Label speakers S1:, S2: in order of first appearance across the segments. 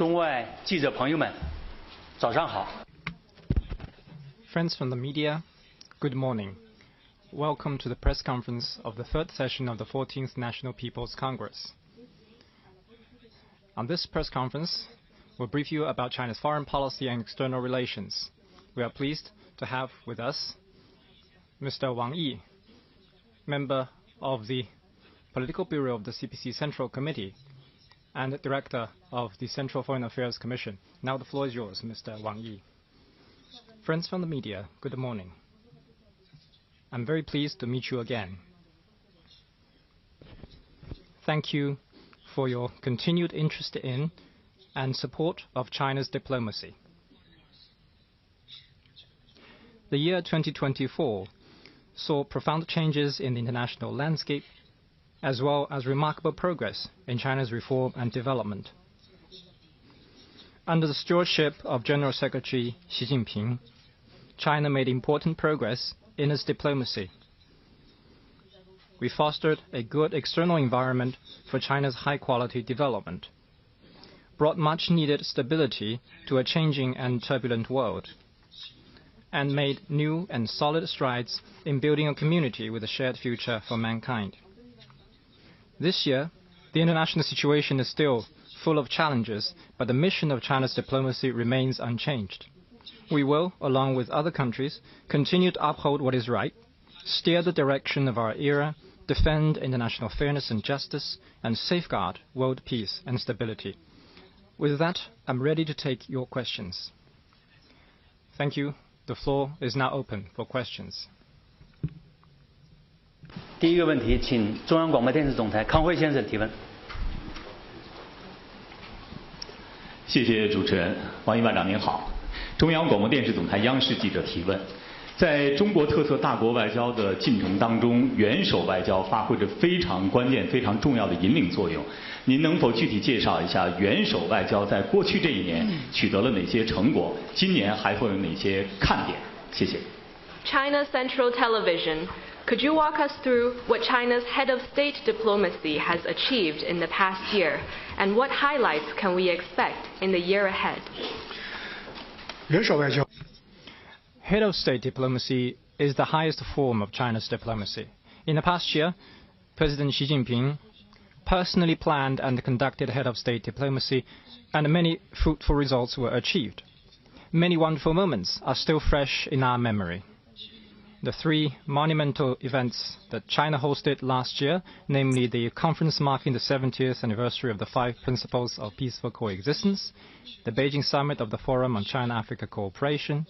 S1: 中外记者朋友们，早上好。
S2: Friends from the media, good morning. Welcome to the press conference of the third session of the 14th National People's Congress. On this press conference, we'll brief you about China's foreign policy and external relations. We are pleased to have with us Mr. Wang Yi, member of the Political Bureau of the CPC Central Committee and Director of the Central Foreign Affairs Commission. Now the floor is yours, Mr. Wang Yi. Friends from the media, good morning. I'm very pleased to meet you again. Thank you for your continued interest in and support of China's diplomacy. The year 2024 saw profound changes in the international landscape, as well as remarkable progress in China's reform and development. Under the stewardship of General Secretary Xi Jinping, China made important progress in its diplomacy. We fostered a good external environment for China's high-quality development, brought much-needed stability to a changing and turbulent world, and made new and solid strides in building a community with a shared future for mankind. This year, the international situation is still full of challenges, but the mission of China's diplomacy remains unchanged. We will, along with other countries, continue to uphold what is right, steer the direction of our era, defend international fairness and justice, and safeguard world peace and stability. With that, I'm ready to take your questions. Thank you. The floor is now open for questions.
S1: 第一个问题，请中央广播电视总台康辉先生提问。
S3: 谢谢主持人，王毅班长您好。中央广播电视总台央视记者提问：在中国特色大国外交的进程当中，元首外交发挥着非常关键、非常重要的引领作用。您能否具体介绍一下元首外交在过去这一年取得了哪些成果？今年还会有哪些看点？谢谢。
S4: China Central Television. Could you walk us through what China's head of state diplomacy has achieved in the past year, and what highlights can we expect in the year ahead?
S2: Head of state diplomacy is the highest form of China's diplomacy. In the past year, President Xi Jinping personally planned and conducted head of state diplomacy, and many fruitful results were achieved. Many wonderful moments are still fresh in our memory. The three monumental events that China hosted last year, namely the conference marking the 70th anniversary of the Five Principles of Peaceful Coexistence, the Beijing summit of the Forum on China-Africa Cooperation,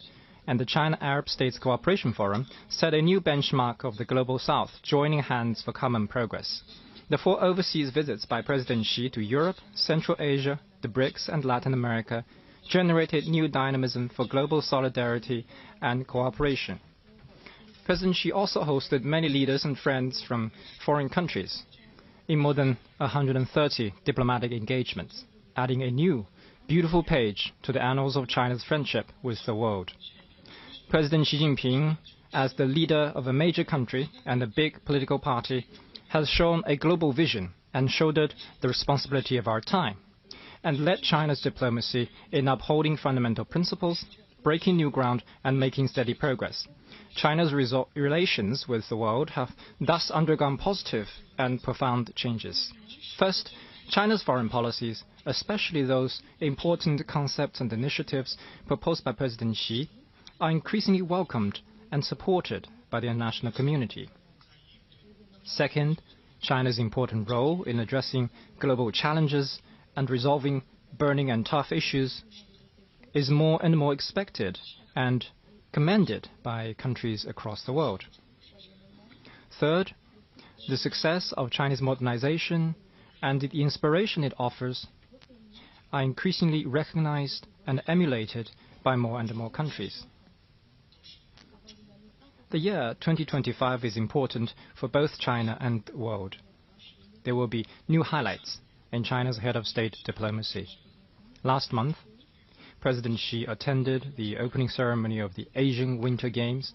S2: and the China-Arab States Cooperation Forum, set a new benchmark of the Global South, joining hands for common progress. The four overseas visits by President Xi to Europe, Central Asia, the BRICS, and Latin America generated new dynamism for global solidarity and cooperation. President Xi also hosted many leaders and friends from foreign countries in more than 130 diplomatic engagements, adding a new, beautiful page to the annals of China's friendship with the world. President Xi Jinping, as the leader of a major country and a big political party, has shown a global vision and shouldered the responsibility of our time, and led China's diplomacy in upholding fundamental principles, breaking new ground, and making steady progress. China's relations with the world have thus undergone positive and profound changes. First, China's foreign policies, especially those important concepts and initiatives proposed by President Xi, are increasingly welcomed and supported by the international community. Second, China's important role in addressing global challenges and resolving burning and tough issues is more and more expected and commended by countries across the world. Third, the success of Chinese modernization and the inspiration it offers are increasingly recognized and emulated by more and more countries. The year 2025 is important for both China and the world. There will be new highlights in China's head of state diplomacy. Last month, President Xi attended the opening ceremony of the Asian Winter Games,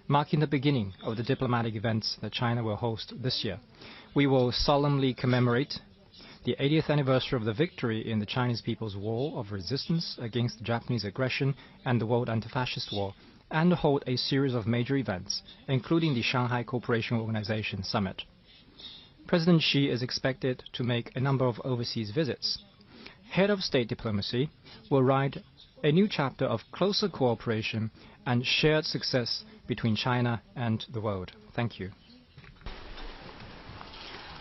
S2: marking the beginning of the diplomatic events that China will host this year. We will solemnly commemorate the 80th anniversary of the victory in the Chinese People's War of Resistance against the Japanese aggression and the World Anti-Fascist War, and hold a series of major events, including the Shanghai Cooperation Organization Summit. President Xi is expected to make a number of overseas visits. Head of state diplomacy will write a new chapter of closer cooperation and shared success between China and the world. Thank you.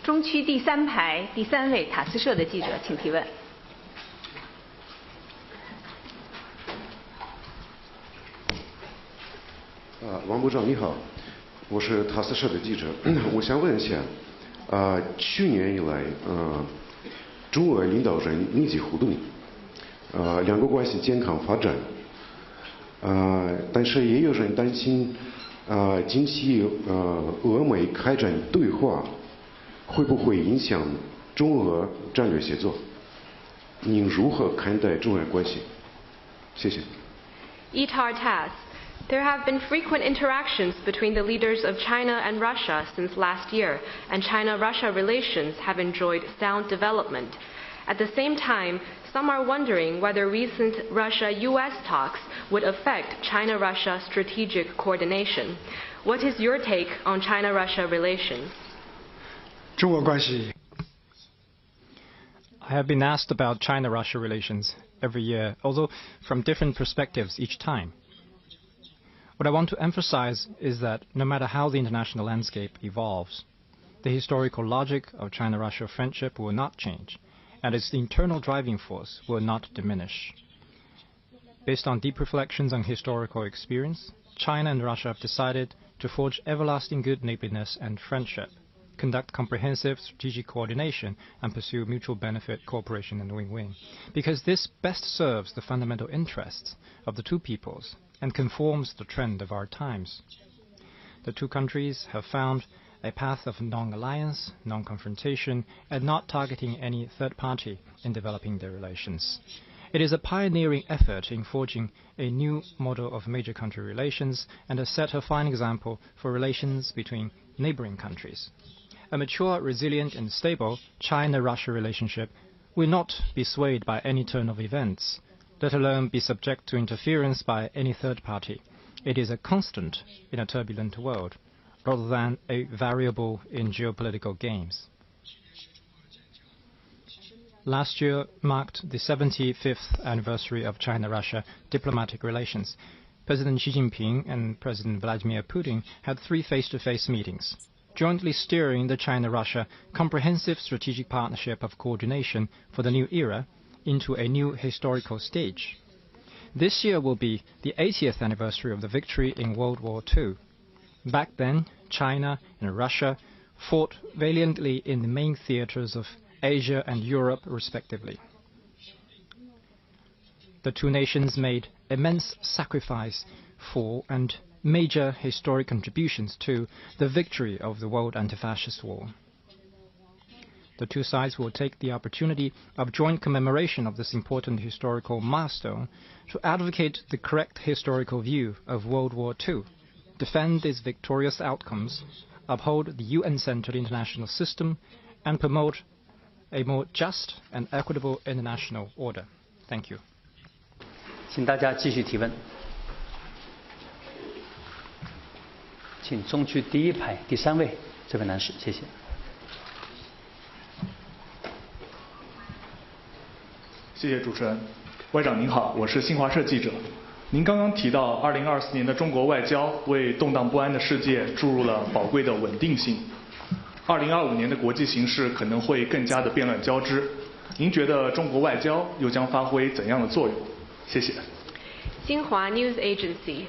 S5: 中区第3排第3位塔斯社的记者，请提问。
S6: 王部长你好，我是塔斯社的记者，我想问一下，去年以来，中俄领导人密集互动，两国关系健康发展，但是也有人担心，近期俄美开展对话，会不会影响中俄战略协作？您如何看待中俄关系？谢谢。
S4: Itar Tas, there have been frequent interactions between the leaders of China and Russia since last year, and China-Russia relations have enjoyed sound development. At the same time, some are wondering whether recent Russia-US talks would affect China-Russia strategic coordination. What is your take on China-Russia relations?
S7: 中俄关系
S2: I have been asked about China-Russia relations every year, although from different perspectives each time. What I want to emphasize is that no matter how the international landscape evolves, the historical logic of China-Russia friendship will not change, and its internal driving force will not diminish. Based on deep reflections on historical experience, China and Russia have decided to forge everlasting good neighborliness and friendship, conduct comprehensive strategic coordination, and pursue mutual benefit cooperation and win-win, because this best serves the fundamental interests of the two peoples and conforms the trend of our times. The two countries have found a path of non-alliance, non-confrontation, and not targeting any third party in developing their relations. It is a pioneering effort in forging a new model of major country relations and has set a fine example for relations between neighboring countries. A mature, resilient, and stable China-Russia relationship will not be swayed by any turn of events, let alone be subject to interference by any third party. It is a constant in a turbulent world, rather than a variable in geopolitical games. Last year marked the 75th anniversary of China-Russia diplomatic relations. President Xi Jinping and President Vladimir Putin had 3 face-to-face meetings, jointly steering the China-Russia comprehensive strategic partnership of coordination for the new era into a new historical stage. This year will be the 80th anniversary of the victory in World War II. Back then, China and Russia fought valiantly in the main theaters of Asia and Europe, respectively. The two nations made immense sacrifice for and major historic contributions to the victory of the World Anti-Fascist War. The two sides will take the opportunity of joint commemoration of this important historical milestone to advocate the correct historical view of World War II, defend its victorious outcomes, uphold the UN-centered international system, and promote a more just and equitable international order. Thank you.
S1: 请大家继续提问。请中区第1排第3位这位男士，谢谢。
S8: 谢谢主持人。外长您好，我是新华社记者。您刚刚提到2024年的中国外交为动荡不安的世界注入了宝贵的稳定性。2025年的国际形势可能会更加的变乱交织，您觉得中国外交又将发挥怎样的作用？谢谢。
S4: Xinhua News Agency.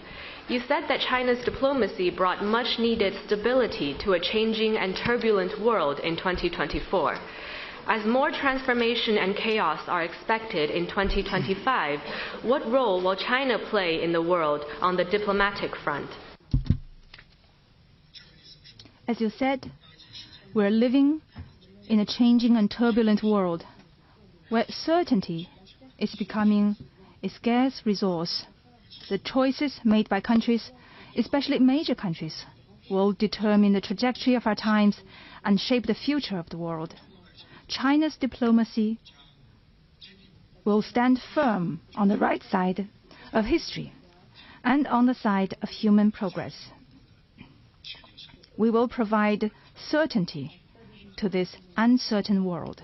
S4: You said that China's diplomacy brought much needed stability to a changing and turbulent world in 2024. As more transformation and chaos are expected in 2025, what role will China play in the world on the diplomatic front?
S9: As you said, we're living in a changing and turbulent world where certainty is becoming a scarce resource. The choices made by countries, especially major countries, will determine the trajectory of our times and shape the future of the world. China's diplomacy will stand firm on the right side of history and on the side of human progress. We will provide certainty to this uncertain world.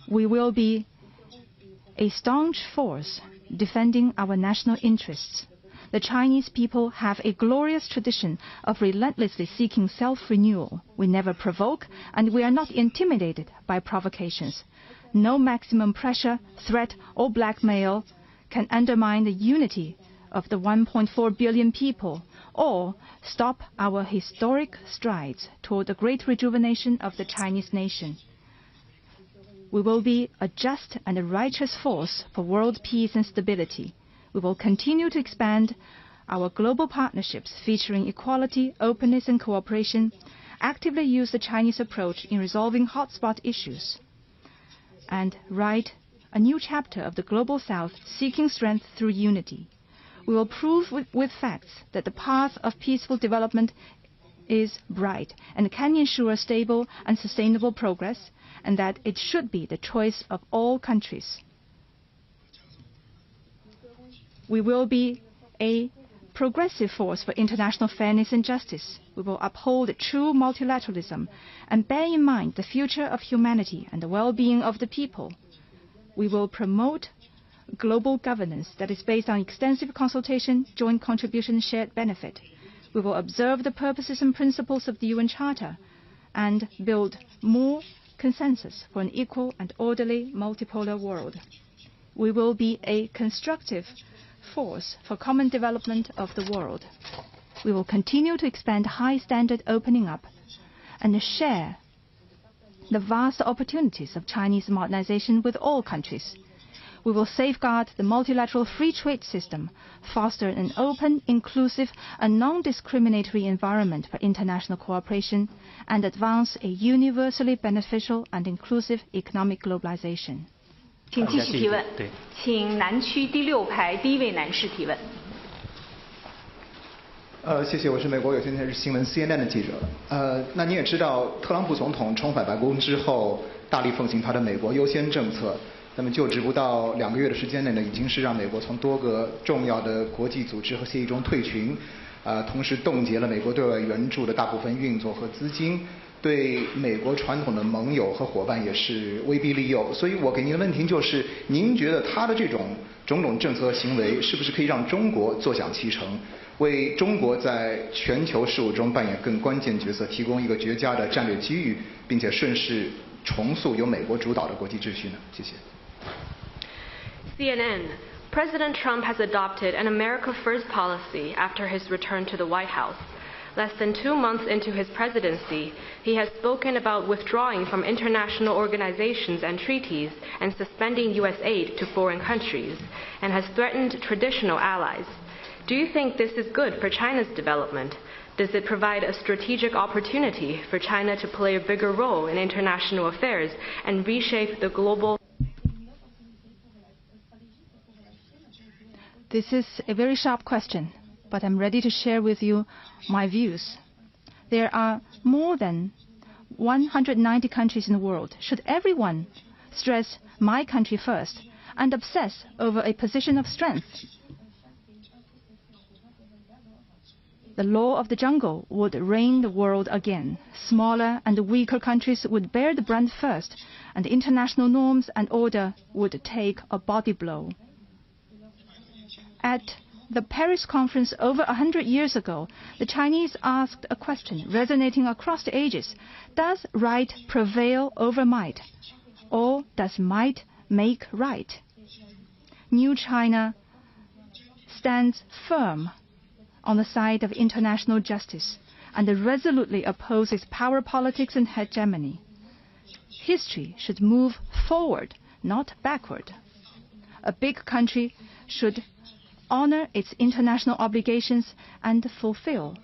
S9: We will be a staunch force defending our national interests. The Chinese people have a glorious tradition of relentlessly seeking self-renewal. We never provoke, and we are not intimidated by provocations. No maximum pressure, threat, or blackmail can undermine the unity of the 1.4 billion people or stop our historic strides toward the great rejuvenation of the Chinese nation. We will be a just and a righteous force for world peace and stability. We will continue to expand our global partnerships featuring equality, openness, and cooperation, actively use the Chinese approach in resolving hotspot issues, and write a new chapter of the Global South seeking strength through unity. We will prove with facts that the path of peaceful development is bright and can ensure stable and sustainable progress, and that it should be the choice of all countries. We will be a progressive force for international fairness and justice. We will uphold true multilateralism and bear in mind the future of humanity and the well-being of the people. We will promote global governance that is based on extensive consultation, joint contribution, and shared benefit. We will observe the purposes and principles of the UN Charter and build more consensus for an equal and orderly multipolar world. We will be a constructive force for common development of the world. We will continue to expand high-standard opening up and share the vast opportunities of Chinese modernization with all countries. We will safeguard the multilateral free trade system, foster an open, inclusive, and non-discriminatory environment for international cooperation, and advance a universally beneficial and inclusive economic globalization.
S5: 请继续提问，请南区第6排第1位男士提问。
S10: 谢谢，我是美国有线电视新闻 CNN 的记者。那你也知道，特朗普总统重返白宫之后，大力奉行他的美国优先政策。那么就职不到2个月的时间内呢，已经是让美国从多个重要的国际组织和协议中退群，同时冻结了美国对外援助的大部分运作和资金，对美国传统的盟友和伙伴也是威逼利诱。所以我给您的问题就是，您觉得他的这种种种政策行为，是不是可以让中国坐享其成，为中国在全球事务中扮演更关键角色，提供一个绝佳的战略机遇，并且顺势重塑由美国主导的国际秩序呢？谢谢。
S4: CNN. President Trump has adopted an America First policy after his return to the White House. Less than 2 months into his presidency, he has spoken about withdrawing from international organizations and treaties and suspending U.S. aid to foreign countries, and has threatened traditional allies. Do you think this is good for China's development? Does it provide a strategic opportunity for China to play a bigger role in international affairs and reshape the global?
S9: This is a very sharp question, but I'm ready to share with you my views. There are more than 190 countries in the world. Should everyone stress my country first and obsess over a position of strength? The law of the jungle would reign the world again. Smaller and weaker countries would bear the brunt first, and international norms and order would take a body blow. At the Paris conference over 100 years ago, the Chinese asked a question resonating across the ages. Does right prevail over might? Or does might make right? New China stands firm on the side of international justice and resolutely opposes power politics and hegemony. History should move forward, not backward. A big country should honor its international obligations and fulfill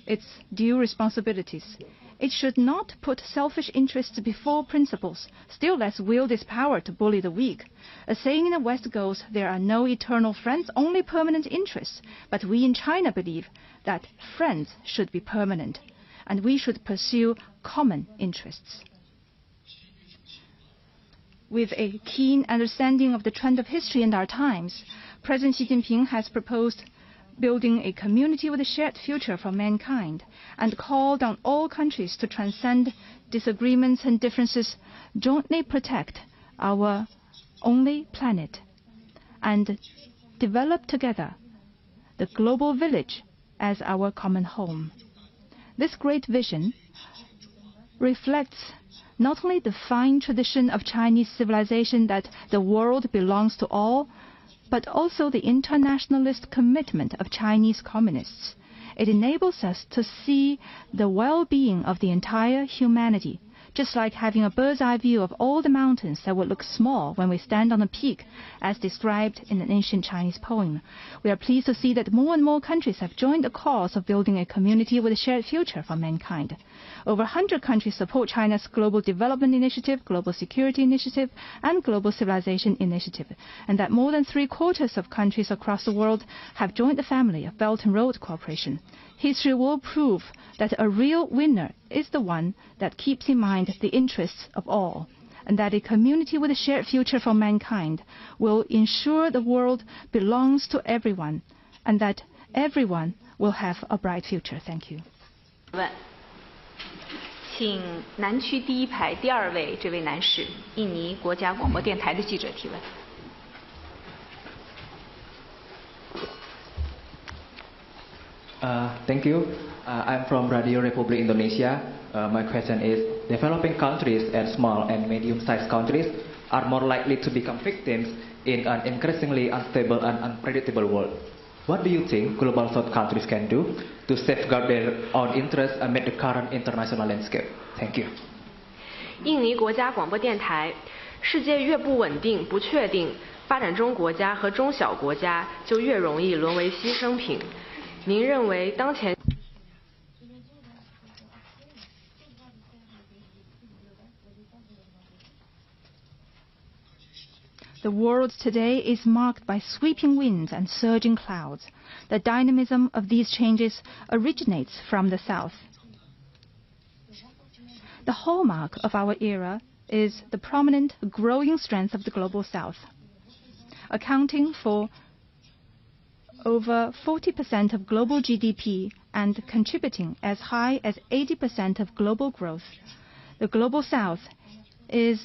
S9: its due responsibilities. It should not put selfish interests before principles, still less wield its power to bully the weak. A saying in the West goes, there are no eternal friends, only permanent interests. But we in China believe that friends should be permanent, and we should pursue common interests. With a keen understanding of the trend of history and our times, President Xi Jinping has proposed building a community with a shared future for mankind and called on all countries to transcend disagreements and differences, jointly protect our only planet, and develop together the global village as our common home. This great vision reflects not only the fine tradition of Chinese civilization that the world belongs to all, but also the internationalist commitment of Chinese communists. It enables us to see the well-being of the entire humanity, just like having a bird's-eye view of all the mountains that would look small when we stand on a peak, as described in an ancient Chinese poem. We are pleased to see that more and more countries have joined the cause of building a community with a shared future for mankind. Over 100 countries support China's Global Development Initiative, Global Security Initiative, and Global Civilization Initiative, and that more than 3/4 of countries across the world have joined the family of Belt and Road Cooperation. History will prove that a real winner is the one that keeps in mind the interests of all, and that a community with a shared future for mankind will ensure the world belongs to everyone, and that everyone will have a bright future. Thank you.
S5: 请南区第一排第2位这位男士，印尼国家广播电台的记者提问。
S11: Thank you. I'm from Radio Republic Indonesia. My question is, developing countries and small and medium-sized countries are more likely to become victims in an increasingly unstable and unpredictable world. What do you think Global South countries can do to safeguard their own interests amid the current international landscape? Thank you.
S4: 印尼国家广播电台，世界越不稳定、不确定，发展中国家和中小国家就越容易沦为牺牲品。您认为当前
S9: The world today is marked by sweeping winds and surging clouds. The dynamism of these changes originates from the South. The hallmark of our era is the prominent, growing strength of the Global South, accounting for over 40% of global GDP and contributing as high as 80% of global growth. The Global South is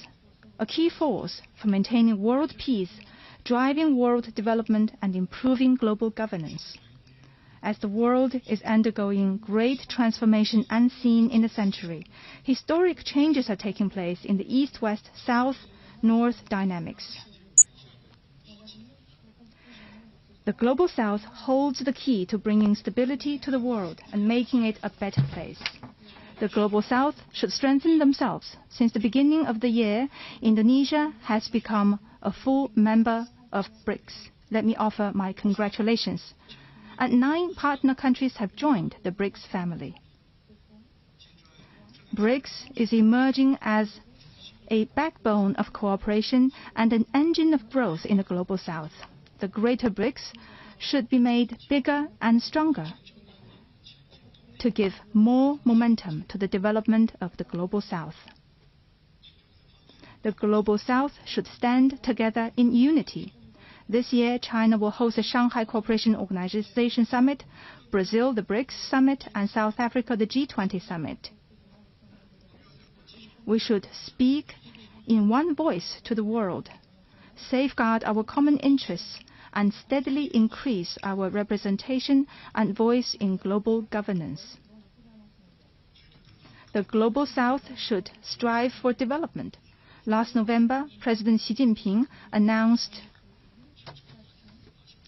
S9: a key force for maintaining world peace, driving world development, and improving global governance. As the world is undergoing great transformation unseen in a century, historic changes are taking place in the East-West, South-North dynamics. The Global South holds the key to bringing stability to the world and making it a better place. The Global South should strengthen themselves. Since the beginning of the year, Indonesia has become a full member of BRICS. Let me offer my congratulations. And 9 partner countries have joined the BRICS family. BRICS is emerging as a backbone of cooperation and an engine of growth in the Global South. The greater BRICS should be made bigger and stronger to give more momentum to the development of the Global South. The Global South should stand together in unity. This year, China will host the Shanghai Cooperation Organization Summit, Brazil the BRICS Summit, and South Africa the G20 Summit. We should speak in one voice to the world, safeguard our common interests, and steadily increase our representation and voice in global governance. The Global South should strive for development. Last November, President Xi Jinping announced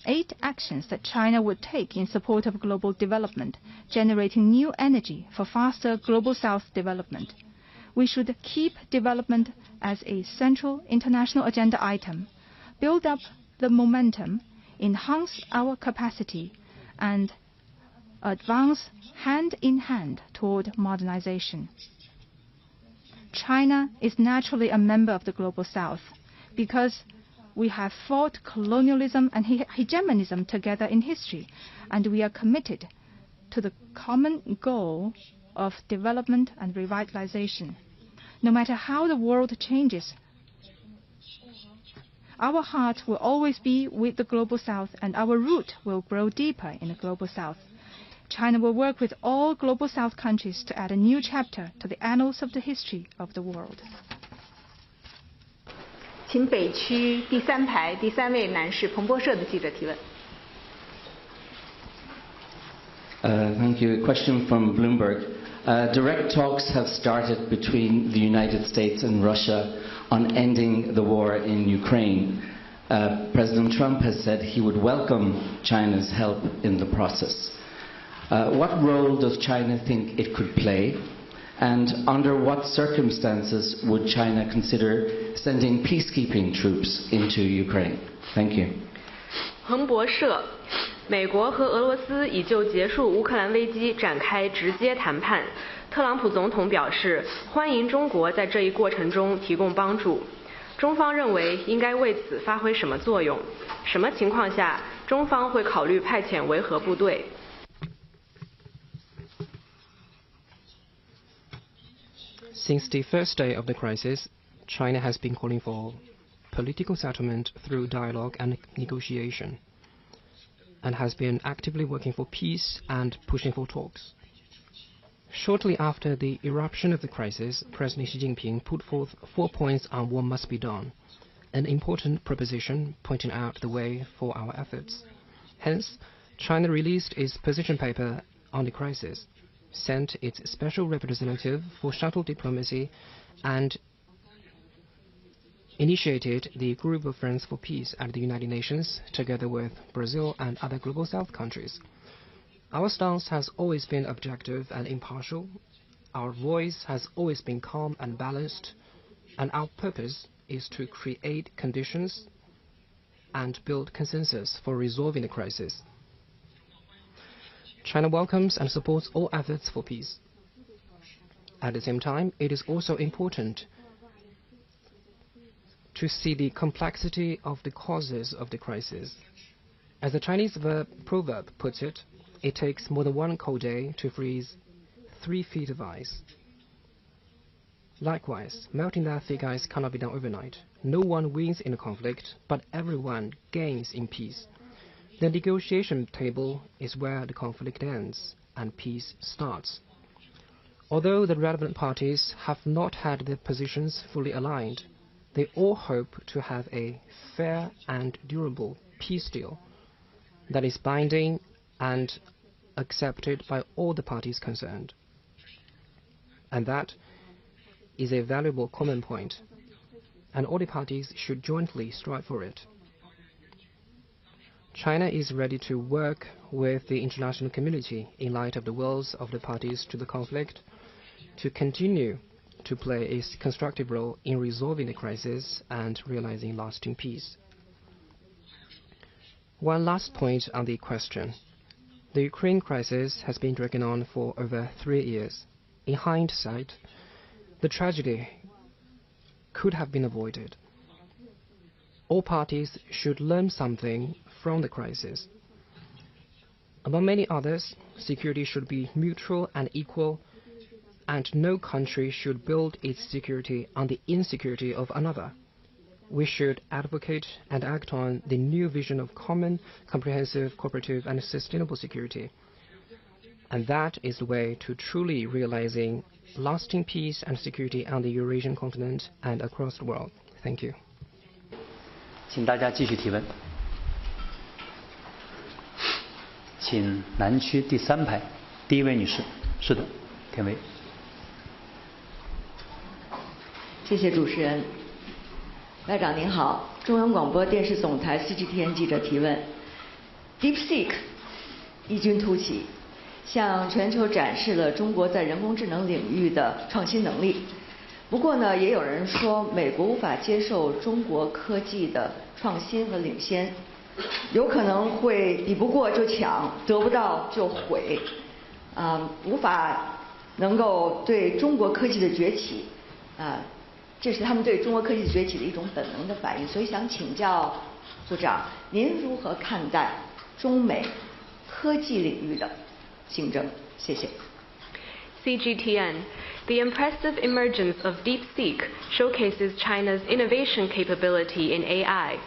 S9: 8 actions that China would take in support of global development, generating new energy for faster Global South development. We should keep development as a central international agenda item, build up the momentum, enhance our capacity, and advance hand in hand toward modernization. China is naturally a member of the Global South because we have fought colonialism and hegemonism together in history, and we are committed to the common goal of development and revitalization. No matter how the world changes, Our heart will always be with the Global South, and our root will grow deeper in the Global South. China will work with all Global South countries to add a new chapter to the annals of the history of the world.
S5: 请北区第3排第3位男士，彭博社的记者提问。
S12: Thank you. A question from Bloomberg. Direct talks have started between the United States and Russia on ending the war in Ukraine. President Trump has said he would welcome China's help in the process. What role does China think it could play? And under what circumstances would China consider sending peacekeeping troops into Ukraine? Thank you.
S4: 彭博社，美国和俄罗斯已就结束乌克兰危机展开直接谈判。特朗普总统表示，欢迎中国在这一过程中提供帮助。中方认为应该为此发挥什么作用？什么情况下中方会考虑派遣维和部队？
S13: Since the first day of the crisis, China has been calling for political settlement through dialogue and negotiation, and has been actively working for peace and pushing for talks. Shortly after the eruption of the crisis, President Xi Jinping put forth 4 points on what must be done, an important proposition pointing out the way for our efforts. Hence, China released its position paper on the crisis, sent its special representative for shuttle diplomacy, and initiated the Group of Friends for Peace at the United Nations, together with Brazil and other Global South countries. Our stance has always been objective and impartial. Our voice has always been calm and balanced, and our purpose is to create conditions and build consensus for resolving the crisis. China welcomes and supports all efforts for peace. At the same time, it is also important to see the complexity of the causes of the crisis. As the Chinese proverb puts it, it takes more than 1 cold day to freeze 3 feet of ice. Likewise, melting that thick ice cannot be done overnight. No one wins in a conflict, but everyone gains in peace. The negotiation table is where the conflict ends and peace starts. Although the relevant parties have not had their positions fully aligned, they all hope to have a fair and durable peace deal that is binding and accepted by all the parties concerned. And that is a valuable common point, and all the parties should jointly strive for it. China is ready to work with the international community in light of the wills of the parties to the conflict to continue to play a constructive role in resolving the crisis and realizing lasting peace. One last point on the question. The Ukraine crisis has been dragging on for over 3 years. In hindsight, the tragedy could have been avoided. All parties should learn something from the crisis. Among many others, security should be mutual and equal, and no country should build its security on the insecurity of another. We should advocate and act on the new vision of common, comprehensive, cooperative, and sustainable security. And that is the way to truly realizing lasting peace and security on the Eurasian continent and across the world. Thank you.
S1: 请大家继续提问。请南区第3排第1位女士。是的，田薇。
S14: 谢谢主持人。外长您好，中央广播电视总台 CGTN 记者提问。DeepSeek 异军突起，向全球展示了中国在人工智能领域的创新能力。不过呢，也有人说美国无法接受中国科技的创新和领先，有可能会比不过就抢，得不到就毁，无法能够对中国科技的崛起，这是他们对中国科技崛起的一种本能的反应。所以想请教部长，您如何看待中美科技领域的竞争？谢谢。
S4: CGTN. The impressive emergence of DeepSeek showcases China's innovation capability in AI.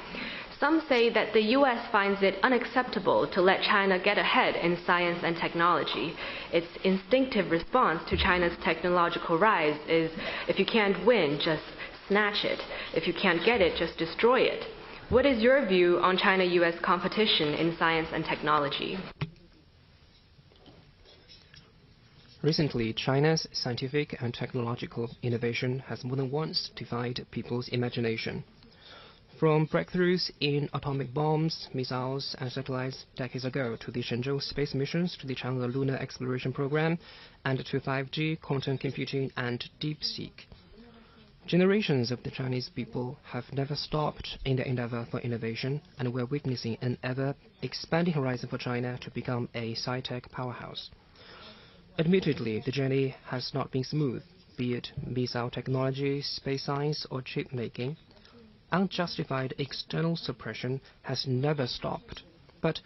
S4: Some say that the U.S. finds it unacceptable to let China get ahead in science and technology. Its instinctive response to China's technological rise is, if you can't win, just snatch it. If you can't get it, just destroy it. What is your view on China-U.S. competition in science and technology?
S13: Recently, China's scientific and technological innovation has more than once defied people's imagination. From breakthroughs in atomic bombs, missiles, and satellites decades ago to the Shenzhou space missions, to the Chang'e lunar exploration program, and to 5G, quantum computing, and DeepSeek. Generations of the Chinese people have never stopped in their endeavor for innovation, and we're witnessing an ever-expanding horizon for China to become a sci-tech powerhouse. Admittedly, the journey has not been smooth, be it missile technology, space science, or chip making. Unjustified external suppression has never stopped. But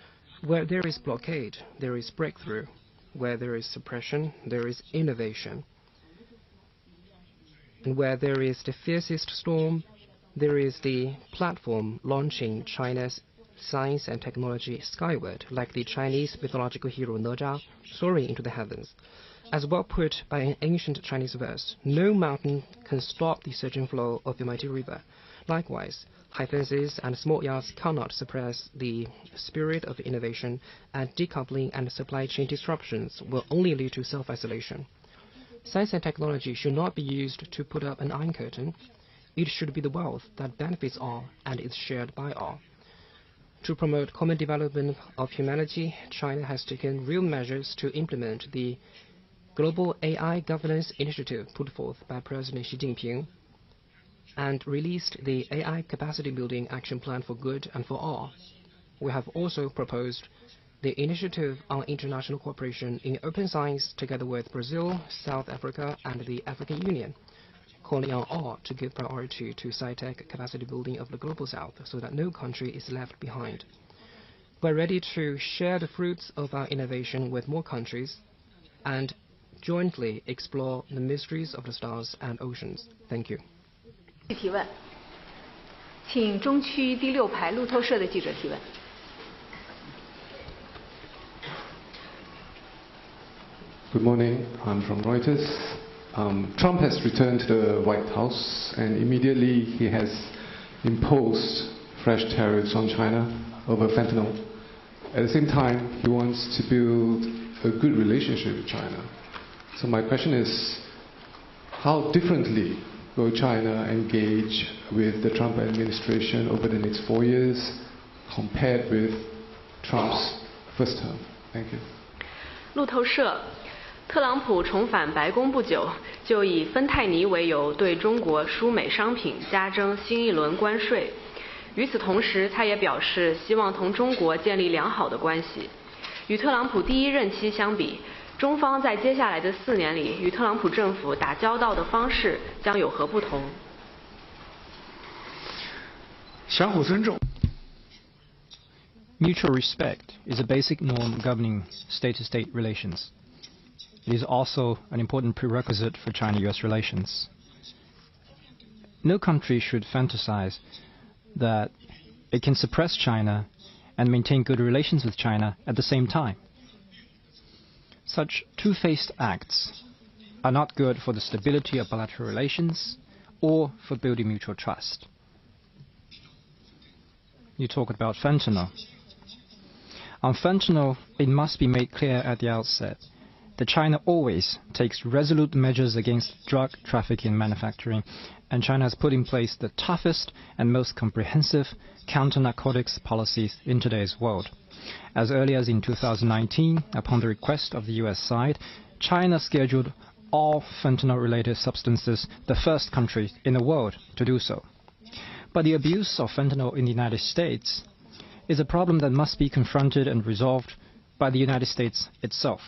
S13: where there is blockade, there is breakthrough. Where there is suppression, there is innovation. And where there is the fiercest storm, there is the platform launching China's science and technology skyward, like the Chinese mythological hero哪吒soaring into the heavens. As well put by an ancient Chinese verse, no mountain can stop the surging flow of the mighty river. Likewise, high fences and small yachts cannot suppress the spirit of innovation, and decoupling and supply chain disruptions will only lead to self-isolation. Science and technology should not be used to put up an iron curtain. It should be the wealth that benefits all and is shared by all. To promote common development of humanity, China has taken real measures to implement the Global AI Governance Initiative put forth by President Xi Jinping and released the AI Capacity Building Action Plan for Good and for All. We have also proposed the Initiative on International Cooperation in Open Science together with Brazil, South Africa, and the African Union, calling on all to give priority to sci-tech capacity building of the Global South so that no country is left behind. We're ready to share the fruits of our innovation with more countries and jointly explore the mysteries of the stars and oceans. Thank you.
S5: 提问，请中区第6排路透社的记者提问。
S15: Good morning. I'm from Reuters. Trump has returned to the White House, and immediately he has imposed fresh tariffs on China over fentanyl. At the same time, he wants to build a good relationship with China. So my question is, how differently will China engage with the Trump administration over the next 4 years compared with Trump's first term? Thank you.
S4: 路透社，特朗普重返白宫不久，就以芬太尼为由对中国输美商品加征新一轮关税。与此同时，他也表示希望同中国建立良好的关系。与特朗普第一任期相比，中方在接下来的4年里与特朗普政府打交道的方式将有何不同？
S7: 相互尊重。
S2: Mutual respect is a basic norm governing state-to-state relations. It is also an important prerequisite for China-US relations. No country should fantasize that it can suppress China and maintain good relations with China at the same time. Such two-faced acts are not good for the stability of bilateral relations or for building mutual trust. You talk about fentanyl. On fentanyl, it must be made clear at the outset that China always takes resolute measures against drug trafficking and manufacturing, and China has put in place the toughest and most comprehensive counter-narcotics policies in today's world. As early as in 2019, upon the request of the US side, China scheduled all fentanyl-related substances, the first country in the world to do so. But the abuse of fentanyl in the United States is a problem that must be confronted and resolved by the United States itself.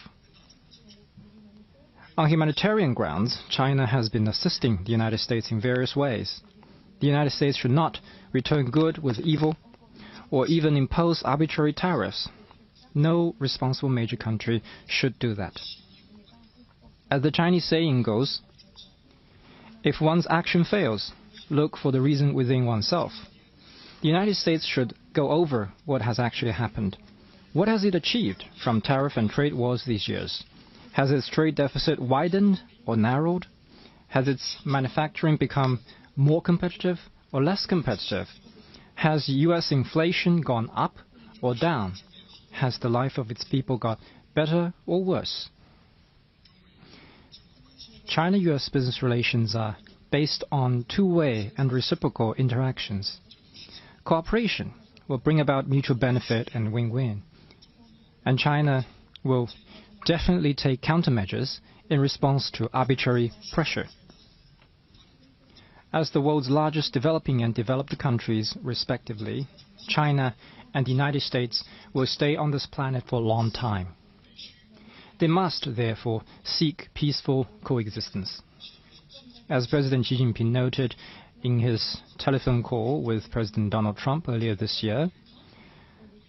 S2: On humanitarian grounds, China has been assisting the United States in various ways. The United States should not return good with evil or even impose arbitrary tariffs. No responsible major country should do that. As the Chinese saying goes, If one's action fails, look for the reason within oneself. The United States should go over what has actually happened. What has it achieved from tariff and trade wars these years? Has its trade deficit widened or narrowed? Has its manufacturing become more competitive or less competitive? Has U.S. inflation gone up or down? Has the life of its people got better or worse? China-U.S. business relations are based on two-way and reciprocal interactions. Cooperation will bring about mutual benefit and win-win. And China will definitely take countermeasures in response to arbitrary pressure. As the world's largest developing and developed countries, respectively, China and the United States will stay on this planet for a long time. They must, therefore, seek peaceful coexistence. As President Xi Jinping noted in his telephone call with President Donald Trump earlier this year,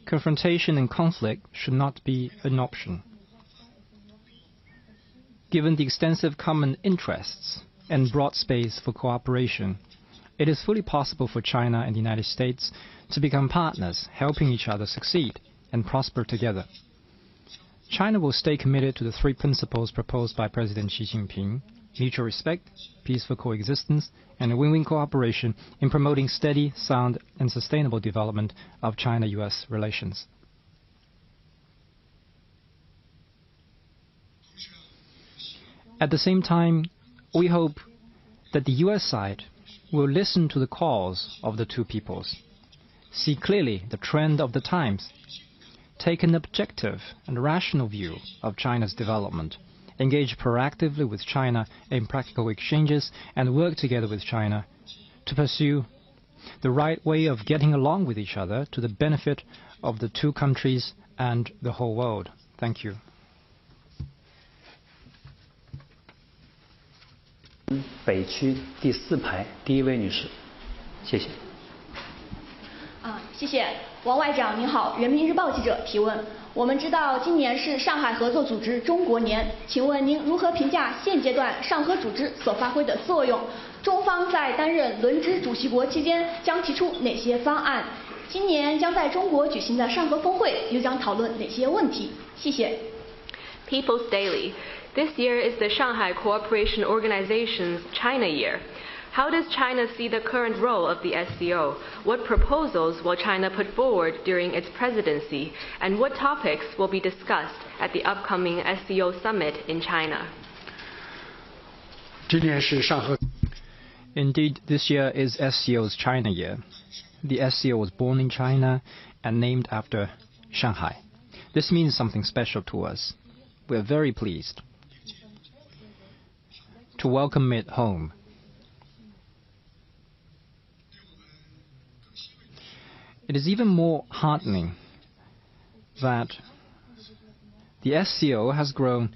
S2: confrontation and conflict should not be an option. Given the extensive common interests and broad space for cooperation, it is fully possible for China and the United States to become partners, helping each other succeed and prosper together. China will stay committed to the three principles proposed by President Xi Jinping: mutual respect, peaceful coexistence, and win-win cooperation in promoting steady, sound, and sustainable development of China-U.S. relations. At the same time, we hope that the U.S. side will listen to the calls of the two peoples, see clearly the trend of the times, take an objective and rational view of China's development, engage proactively with China in practical exchanges, and work together with China to pursue the right way of getting along with each other to the benefit of the two countries and the whole world. Thank you.
S1: 北区第4排第一位女士，谢谢。
S16: 谢谢王外长您好，人民日报记者提问。我们知道今年是上海合作组织中国年，请问您如何评价现阶段上合组织所发挥的作用？中方在担任轮值主席国期间将提出哪些方案？今年将在中国举行的上合峰会又将讨论哪些问题？谢谢。
S4: People's Daily. This year is the Shanghai Cooperation Organization's China Year. How does China see the current role of the SCO? What proposals will China put forward during its presidency? And what topics will be discussed at the upcoming SCO summit in China?
S2: Indeed, this year is SCO's China Year. The SCO was born in China and named after Shanghai. This means something special to us. We are very pleased to welcome it home. It is even more heartening that the SCO has grown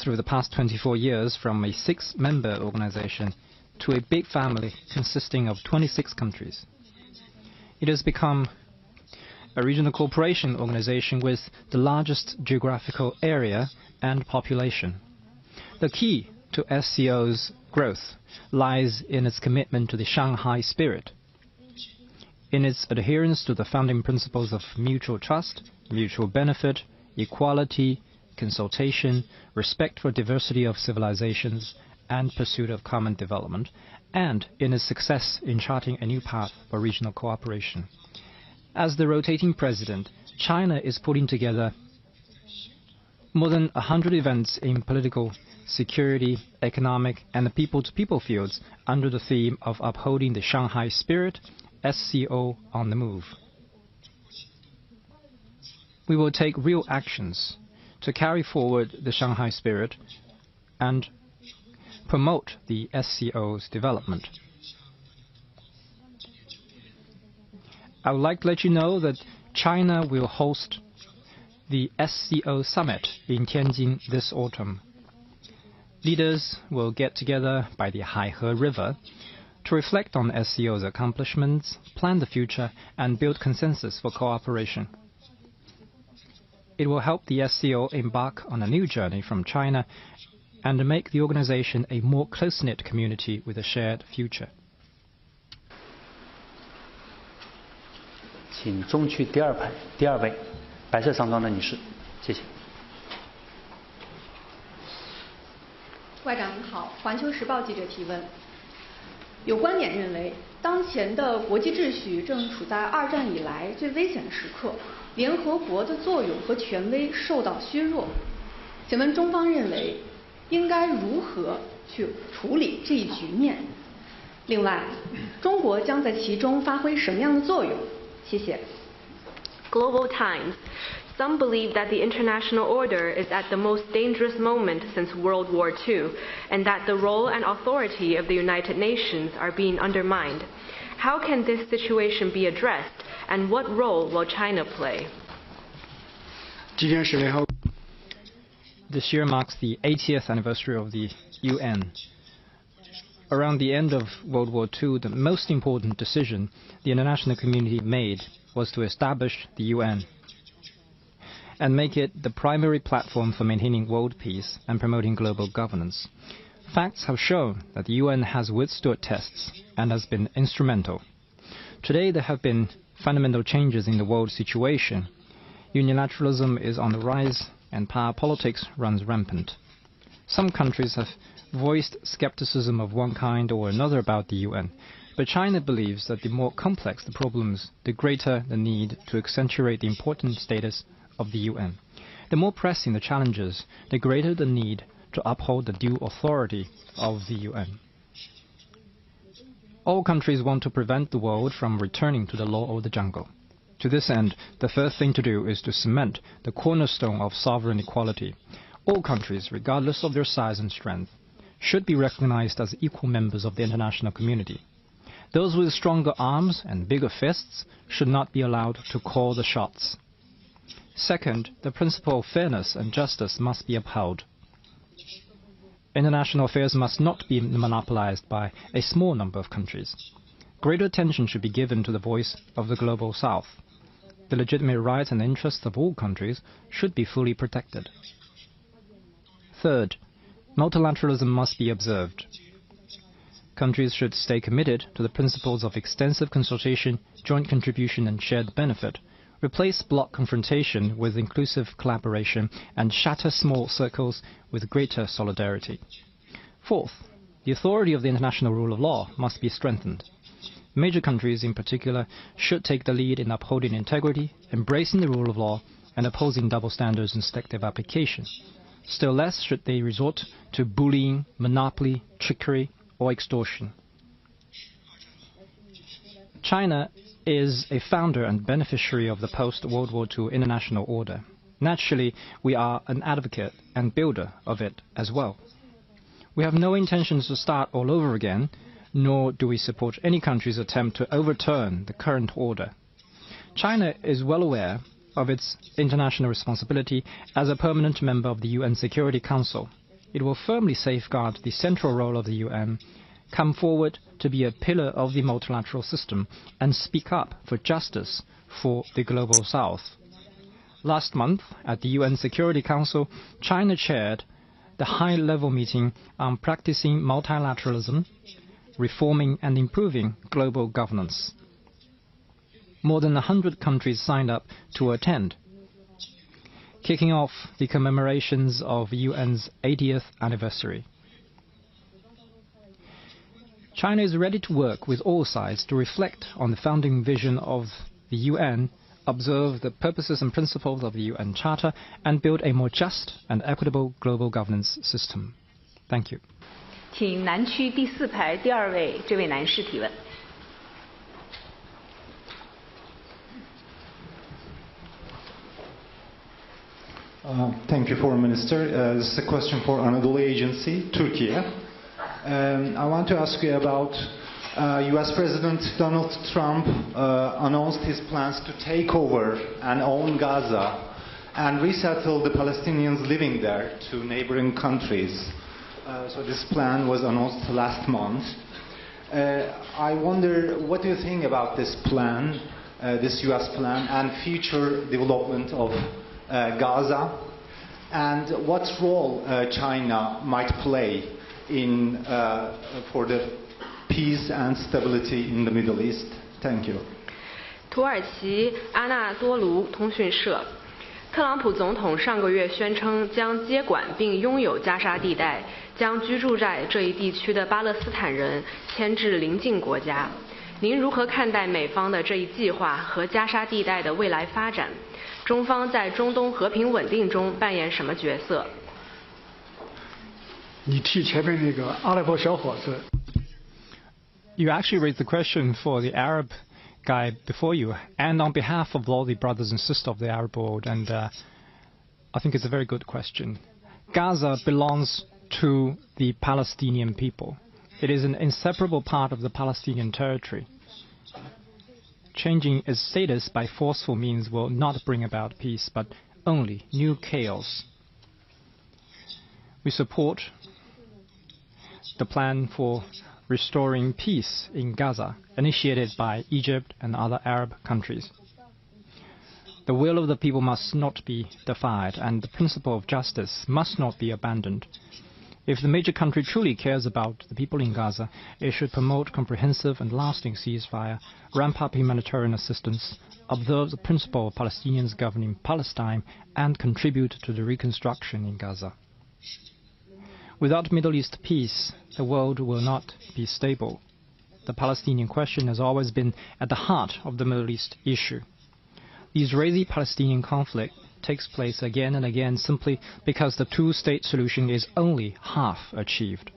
S2: through the past 24 years from a 6-member organization to a big family consisting of 26 countries. It has become a regional cooperation organization with the largest geographical area and population. The key to SCO's growth lies in its commitment to the Shanghai spirit, in its adherence to the founding principles of mutual trust, mutual benefit, equality, consultation, respect for diversity of civilizations, and pursuit of common development, and in its success in charting a new path for regional cooperation. As the rotating president, China is putting together more than 100 events in political, security, economic, and the people-to-people fields under the theme of upholding the Shanghai spirit, SCO on the move. We will take real actions to carry forward the Shanghai spirit and promote the SCO's development. I would like to let you know that China will host the SCO summit in Tianjin this autumn. Leaders will get together by the Haihe River to reflect on SCO's accomplishments, plan the future, and build consensus for cooperation. It will help the SCO embark on a new journey from China and make the organization a more close-knit community with a shared future.
S1: 请中区第二排第二位白色上装的女士，谢谢。
S17: 外长您好，环球时报记者提问。有观点认为，当前的国际秩序正处在二战以来最危险的时刻，联合国的作用和权威受到削弱。请问中方认为应该如何去处理这一局面？另外，中国将在其中发挥什么样的作用？谢谢。
S4: Global Times. Some believe that the international order is at the most dangerous moment since World War II, and that the role and authority of the United Nations are being undermined. How can this situation be addressed, and what role will China play?
S2: This year marks the 80th anniversary of the UN. Around the end of World War II, the most important decision the international community made was to establish the UN and make it the primary platform for maintaining world peace and promoting global governance. Facts have shown that the UN has withstood tests and has been instrumental. Today there have been fundamental changes in the world situation. Unilateralism is on the rise and power politics runs rampant. Some countries have voiced skepticism of one kind or another about the UN, but China believes that the more complex the problems, the greater the need to accentuate the important status of the UN. The more pressing the challenges, the greater the need to uphold the due authority of the UN. All countries want to prevent the world from returning to the law of the jungle. To this end, the first thing to do is to cement the cornerstone of sovereign equality. All countries, regardless of their size and strength, should be recognized as equal members of the international community. Those with stronger arms and bigger fists should not be allowed to call the shots. Second, the principle of fairness and justice must be upheld. International affairs must not be monopolized by a small number of countries. Greater attention should be given to the voice of the global south. The legitimate rights and interests of all countries should be fully protected. Third, multilateralism must be observed. Countries should stay committed to the principles of extensive consultation, joint contribution and shared benefit, replace bloc confrontation with inclusive collaboration, and shatter small circles with greater solidarity. Fourth, the authority of the international rule of law must be strengthened. Major countries in particular should take the lead in upholding integrity, embracing the rule of law, and opposing double standards and selective application. Still less should they resort to bullying, monopoly, trickery, or extortion. China is a founder and beneficiary of the post-World War II international order. Naturally, we are an advocate and builder of it as well. We have no intentions to start all over again, nor do we support any country's attempt to overturn the current order. China is well aware of its international responsibility as a permanent member of the UN Security Council. It will firmly safeguard the central role of the UN, come forward to be a pillar of the multilateral system, and speak up for justice for the global south. Last month, at the UN Security Council, China chaired the high-level meeting on practicing multilateralism, reforming and improving global governance. More than 100 countries signed up to attend, kicking off the commemorations of UN's 80th anniversary. China is ready to work with all sides to reflect on the founding vision of the UN, observe the purposes and principles of the UN Charter, and build a more just and equitable global governance system. Thank you.
S5: 请南区第4排第2位这位男士提问。
S18: Thank you, Foreign Minister. This is a question for Anadolu Agency, Turkey. I want to ask you about U.S. President Donald Trump announced his plans to take over and own Gaza and resettle the Palestinians living there to neighboring countries. So this plan was announced last month. I wonder, what do you think about this plan, this U.S. plan, and future development of Gaza? and what role China might play in for the peace and stability in the Middle East? Thank you.
S4: 土耳其阿纳多卢通讯社，特朗普总统上个月宣称将接管并拥有加沙地带，将居住在这一地区的巴勒斯坦人迁至邻近国家。您如何看待美方的这一计划和加沙地带的未来发展？中方在中东和平稳定中扮演什么角色？
S7: 你替前面那个阿拉伯小伙子。
S2: You actually raised the question for the Arab guy before you, and on behalf of all the brothers and sisters of the Arab world, and I think it's a very good question. Gaza belongs to the Palestinian people. It is an inseparable part of the Palestinian territory. Changing its status by forceful means will not bring about peace, but only new chaos. We support the plan for restoring peace in Gaza, initiated by Egypt and other Arab countries. The will of the people must not be defied, and the principle of justice must not be abandoned. If the major country truly cares about the people in Gaza, it should promote comprehensive and lasting ceasefire, ramp up humanitarian assistance, observe the principle of Palestinians governing Palestine, and contribute to the reconstruction in Gaza. Without Middle East peace, the world will not be stable. The Palestinian question has always been at the heart of the Middle East issue. The Israeli-Palestinian conflict takes place again and again simply because the two-state solution is only half achieved.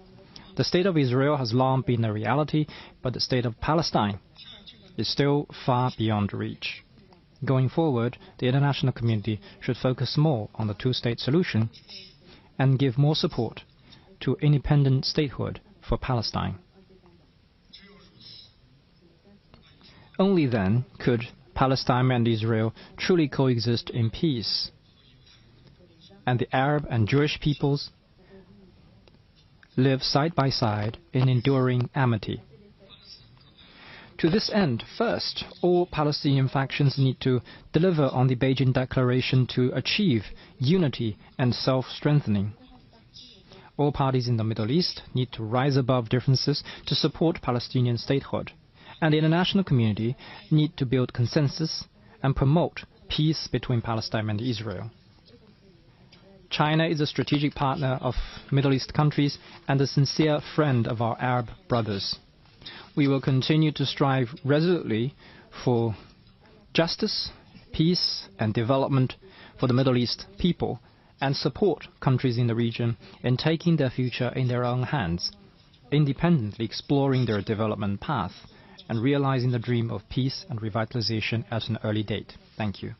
S2: The state of Israel has long been a reality, but the state of Palestine is still far beyond reach. Going forward, the international community should focus more on the two-state solution and give more support to independent statehood for Palestine. Only then could Palestine and Israel truly coexist in peace, and the Arab and Jewish peoples live side by side in enduring amity. To this end, first, all Palestinian factions need to deliver on the Beijing Declaration to achieve unity and self-strengthening. All parties in the Middle East need to rise above differences to support Palestinian statehood, and the international community need to build consensus and promote peace between Palestine and Israel. China is a strategic partner of Middle East countries and a sincere friend of our Arab brothers. We will continue to strive resolutely for justice, peace, and development for the Middle East people, and support countries in the region in taking their future in their own hands, independently exploring their development path, and realizing the dream of peace and revitalization at an early date. Thank you.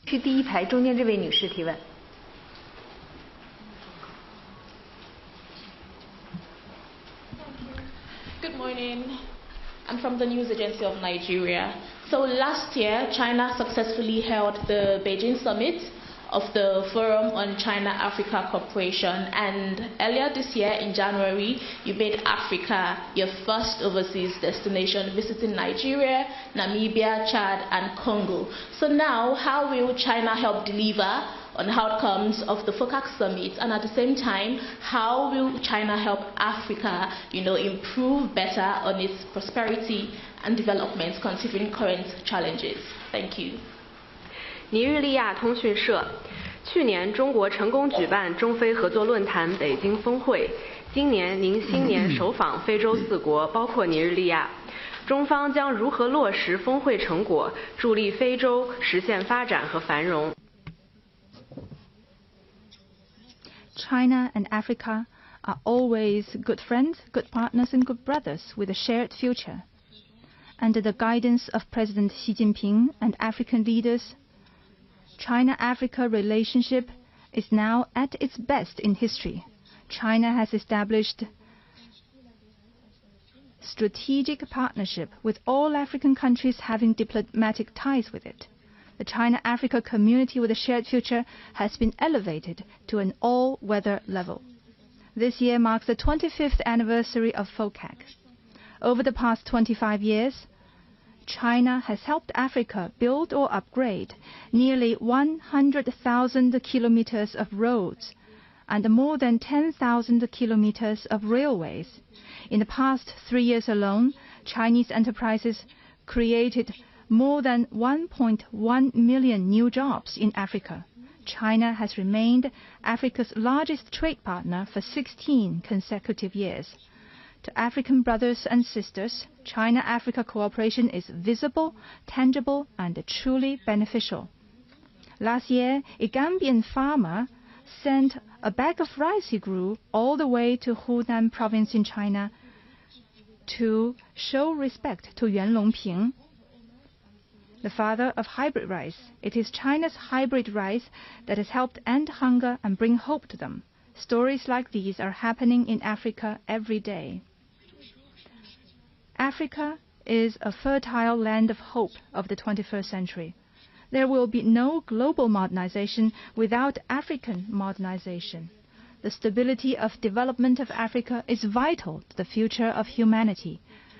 S5: 是第一排中间这位女士提问。
S19: Good morning. I'm from the news agency of Nigeria. So last year, China successfully held the Beijing summit of the Forum on China-Africa Cooperation, and earlier this year in January you made Africa your first overseas destination, visiting Nigeria, Namibia, Chad and Congo. So now, how will China help deliver on outcomes of the FOCAC summit, and at the same time, how will China help Africa, improve better on its prosperity and development considering current challenges? Thank you.
S4: 尼日利亚通讯社，去年中国成功举办中非合作论坛北京峰会，今年您新年首访非洲4国，包括尼日利亚，中方将如何落实峰会成果，助力非洲实现发展和繁荣？
S9: China and Africa are always good friends, good partners and good brothers with a shared future. Under the guidance of President Xi Jinping and African leaders, China-Africa relationship is now at its best in history. China has established strategic partnership with all African countries having diplomatic ties with it. The China-Africa community with a shared future has been elevated to an all-weather level. This year marks the 25th anniversary of FOCAC. Over the past 25 years, China has helped Africa build or upgrade nearly 100,000 kilometers of roads and more than 10,000 kilometers of railways. In the past 3 years alone, Chinese enterprises created more than 1.1 million new jobs in Africa. China has remained Africa's largest trade partner for 16 consecutive years. To African brothers and sisters, China-Africa cooperation is visible, tangible, and truly beneficial. Last year, a Gambian farmer sent a bag of rice he grew all the way to Hunan province in China to show respect to Yuan Longping, the father of hybrid rice. It is China's hybrid rice that has helped end hunger and bring hope to them. Stories like these are happening in Africa every day. Africa is a fertile land of hope of the 21st century. There will be no global modernization without African modernization. The stability of development of Africa is vital to the future of humanity,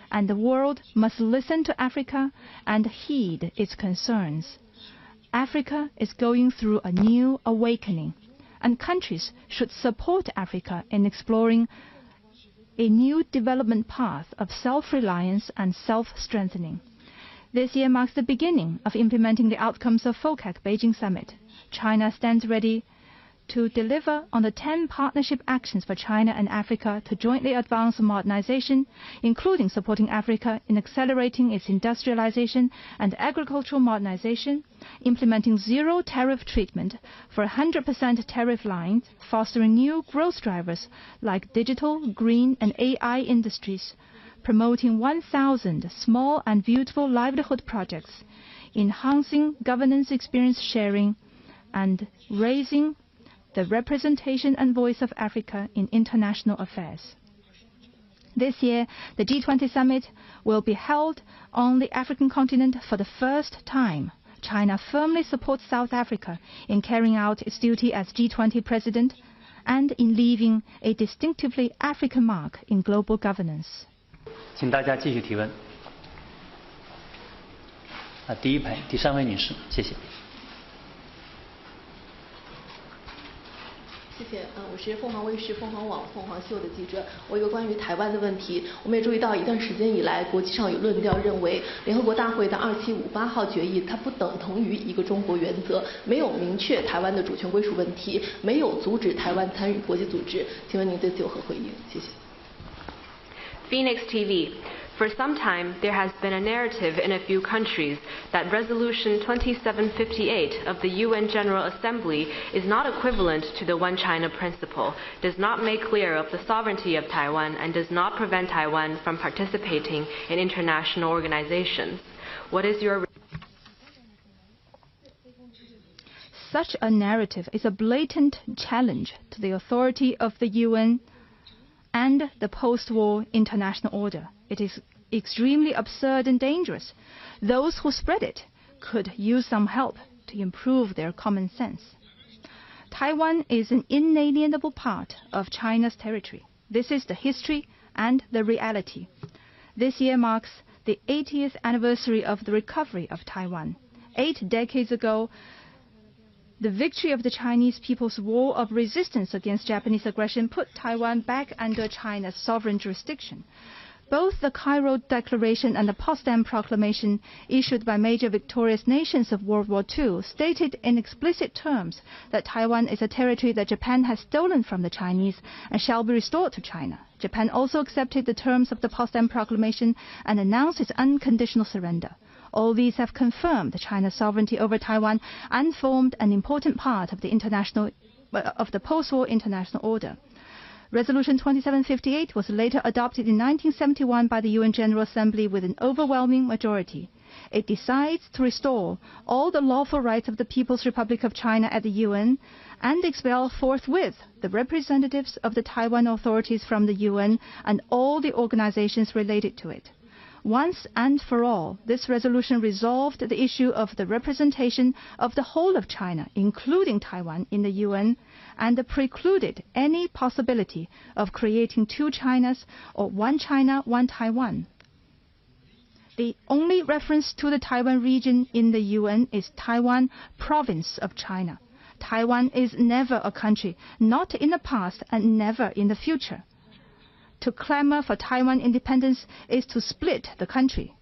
S9: and the world must listen to Africa and heed its concerns. Africa is going through a new awakening, and countries should support Africa in exploring a new development path of self-reliance and self-strengthening. This year marks the beginning of implementing the outcomes of FOCAC Beijing Summit. China stands ready to deliver on the 10 partnership actions for China and Africa to jointly advance modernization, including supporting Africa in accelerating its industrialization and agricultural modernization, implementing zero tariff treatment for 100% tariff lines, fostering new growth drivers like digital, green, and AI industries, promoting 1,000 small and beautiful livelihood projects, enhancing governance experience sharing, and raising the representation and voice of Africa in international affairs. This year, the G20 summit will be held on the African continent for the first time. China firmly supports South Africa in carrying out its duty as G20 president and in leaving a distinctively African mark in global governance.
S1: 请大家继续提问。第一排第3位女士，谢谢。
S20: 谢谢，我是凤凰卫视、凤凰网、凤凰秀的记者。我有个关于台湾的问题，我们也注意到一段时间以来，国际上有论调认为，联合国大会的2758号决议它不等同于一个中国原则，没有明确台湾的主权归属问题，没有阻止台湾参与国际组织。请问您对此有何回应？谢谢。
S4: Phoenix TV. For some time, there has been a narrative in a few countries that Resolution 2758 of the UN General Assembly is not equivalent to the One China principle, does not make clear of the sovereignty of Taiwan, and does not prevent Taiwan from participating in international organizations. What is your...
S9: Such a narrative is a blatant challenge to the authority of the UN and the post-war international order. It is extremely absurd and dangerous. Those who spread it could use some help to improve their common sense. Taiwan is an inalienable part of China's territory. This is the history and the reality. This year marks the 80th anniversary of the recovery of Taiwan. 8 decades ago, the victory of the Chinese People's War of Resistance against Japanese aggression put Taiwan back under China's sovereign jurisdiction. Both the Cairo Declaration and the Potsdam Proclamation, issued by major victorious nations of World War II, stated in explicit terms that Taiwan is a territory that Japan has stolen from the Chinese and shall be restored to China. Japan also accepted the terms of the Potsdam Proclamation and announced its unconditional surrender. All these have confirmed China's sovereignty over Taiwan and formed an important part of the post-war international order. Resolution 2758 was later adopted in 1971 by the UN General Assembly with an overwhelming majority. It decides to restore all the lawful rights of the People's Republic of China at the UN and expel forthwith the representatives of the Taiwan authorities from the UN and all the organizations related to it. Once and for all, this resolution resolved the issue of the representation of the whole of China, including Taiwan, in the UN, and precluded any possibility of creating two Chinas or one China, one Taiwan. The only reference to the Taiwan region in the UN is Taiwan province of China. Taiwan is never a country, not in the past and never in the future. To clamor for Taiwan independence is to split the country.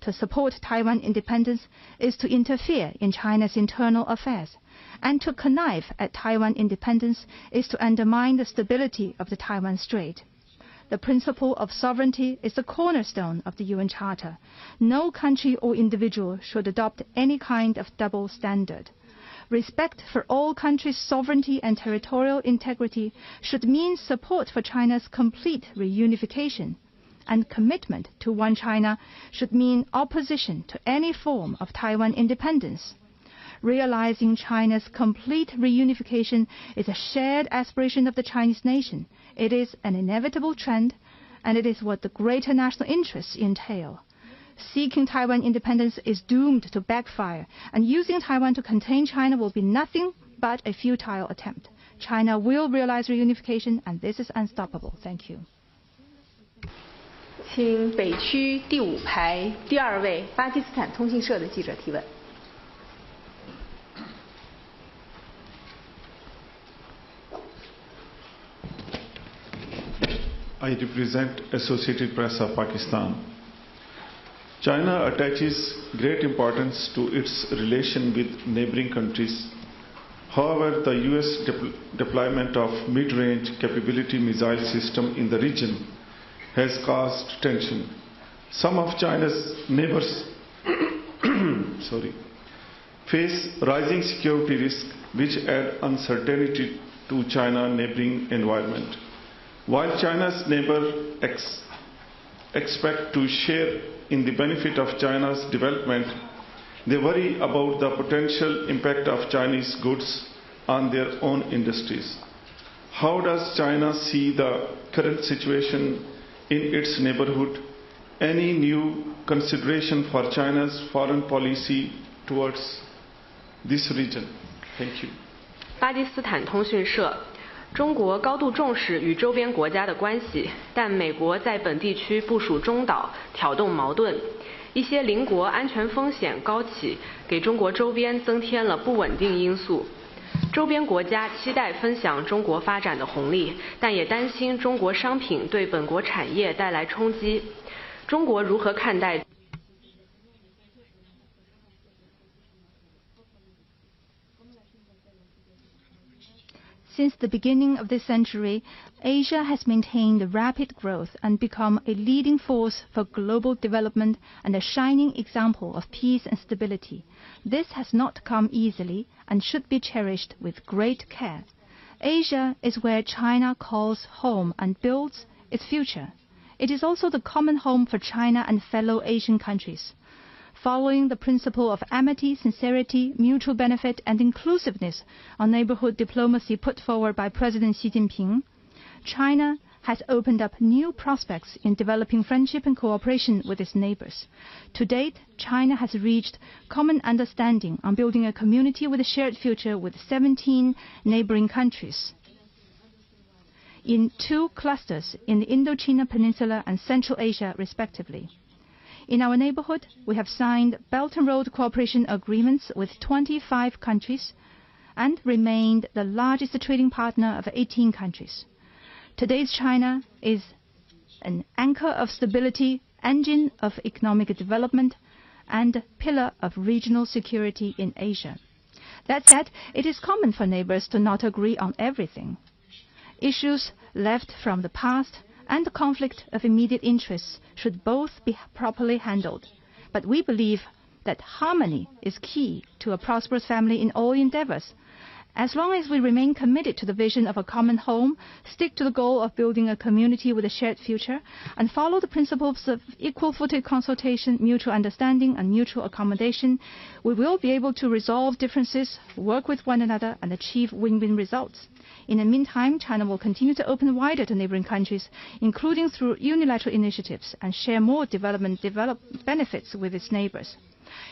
S9: To support Taiwan independence is to interfere in China's internal affairs. And to connive at Taiwan independence is to undermine the stability of the Taiwan Strait. The principle of sovereignty is the cornerstone of the UN Charter. No country or individual should adopt any kind of double standard. Respect for all countries' sovereignty and territorial integrity should mean support for China's complete reunification. And commitment to one China should mean opposition to any form of Taiwan independence. Realizing China's complete reunification is a shared aspiration of the Chinese nation. It is an inevitable trend, and it is what the greater national interests entail. Seeking Taiwan independence is doomed to backfire, and using Taiwan to contain China will be nothing but a futile attempt. China will realize reunification, and this is unstoppable. Thank you.
S5: 请北区第5排第2位巴基斯坦通讯社的记者提问。
S21: I represent Associated Press of Pakistan. China attaches great importance to its relation with neighboring countries. However, the US deployment of mid-range capability missile system in the region has caused tension. Some of China's neighbors face rising security risks which add uncertainty to China's neighboring environment. While China's neighbors expect to share in the benefit of China's development, they worry about the potential impact of Chinese goods on their own industries. How does China see the current situation in its neighborhood? Any new consideration for China's foreign policy towards this region? Thank you.
S4: 巴基斯坦通讯社。中国高度重视与周边国家的关系，但美国在本地区部署中导，挑动矛盾，一些邻国安全风险高企，给中国周边增添了不稳定因素。周边国家期待分享中国发展的红利，但也担心中国商品对本国产业带来冲击。中国如何看待？
S9: Since the beginning of this century, Asia has maintained rapid growth and become a leading force for global development and a shining example of peace and stability. This has not come easily and should be cherished with great care. Asia is where China calls home and builds its future. It is also the common home for China and fellow Asian countries. Following the principle of amity, sincerity, mutual benefit, and inclusiveness on neighborhood diplomacy put forward by President Xi Jinping, China has opened up new prospects in developing friendship and cooperation with its neighbors. To date, China has reached common understanding on building a community with a shared future with 17 neighboring countries in 2 clusters in the Indochina Peninsula and Central Asia, respectively. In our neighborhood, we have signed Belt and Road cooperation agreements with 25 countries and remained the largest trading partner of 18 countries. Today's China is an anchor of stability, engine of economic development, and pillar of regional security in Asia. That said, it is common for neighbors to not agree on everything. Issues left from the past and the conflict of immediate interests should both be properly handled. But we believe that harmony is key to a prosperous family in all endeavors. As long as we remain committed to the vision of a common home, stick to the goal of building a community with a shared future, and follow the principles of equal-footed consultation, mutual understanding, and mutual accommodation, we will be able to resolve differences, work with one another, and achieve win-win results. In the meantime, China will continue to open wider to neighboring countries, including through unilateral initiatives, and share more development benefits with its neighbors.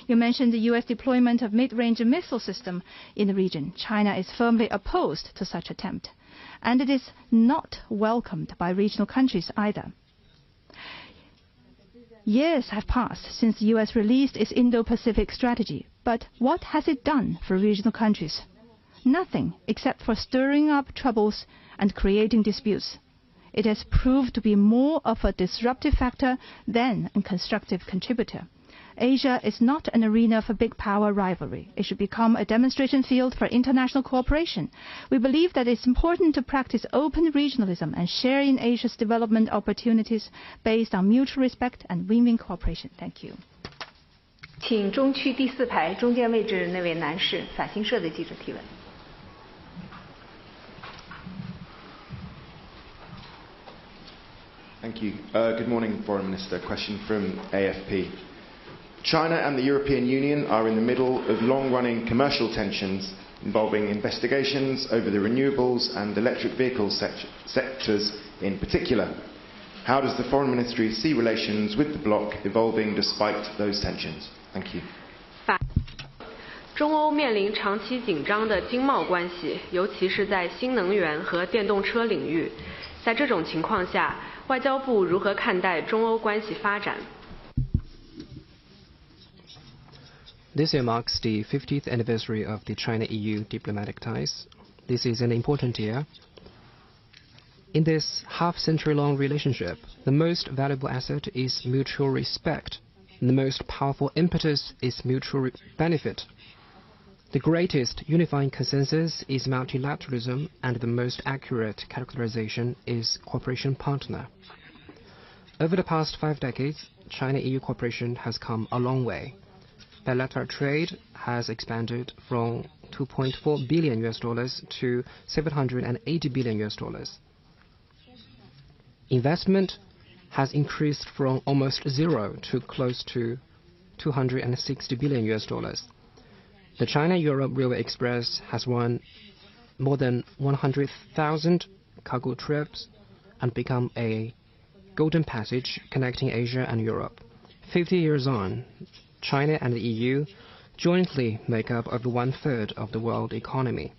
S9: You mentioned the U.S. deployment of mid-range missile system in the region. China is firmly opposed to such attempt, and it is not welcomed by regional countries either. Years have passed since the US released its Indo-Pacific strategy, but what has it done for regional countries? Nothing except for stirring up troubles and creating disputes. It has proved to be more of a disruptive factor than a constructive contributor. Asia is not an arena for big power rivalry. It should become a demonstration field for international cooperation. We believe that it's important to practice open regionalism and share in Asia's development opportunities based on mutual respect and win-win cooperation. Thank you.
S5: 请中区第4排中间位置那位男士，法新社的记者提问。
S3: Thank you. Good morning, Foreign Minister. Question from AFP. China and the European Union are in the middle of long-running commercial tensions involving investigations over the renewables and electric vehicle sectors in particular. How does the Foreign Ministry see relations with the bloc evolving despite those tensions? Thank you.
S4: 中欧面临长期紧张的经贸关系，尤其是在新能源和电动车领域。在这种情况下，外交部如何看待中欧关系发展？
S13: This year marks the 50th anniversary of the China-EU diplomatic ties. This is an important year. In this half-century-long relationship, the most valuable asset is mutual respect. The most powerful impetus is mutual benefit. The greatest unifying consensus is multilateralism, and the most accurate characterization is cooperation partner. Over the past 5 decades, China-EU cooperation has come a long way. Bilateral trade has expanded from $2.4 billion to $780 billion. Investment has increased from almost zero to close to $260 billion. The China-Europe Railway Express has run more than 100,000 cargo trips and become a golden passage connecting Asia and Europe. 50 years on, China and the EU jointly make up over 1/3 of the world economy,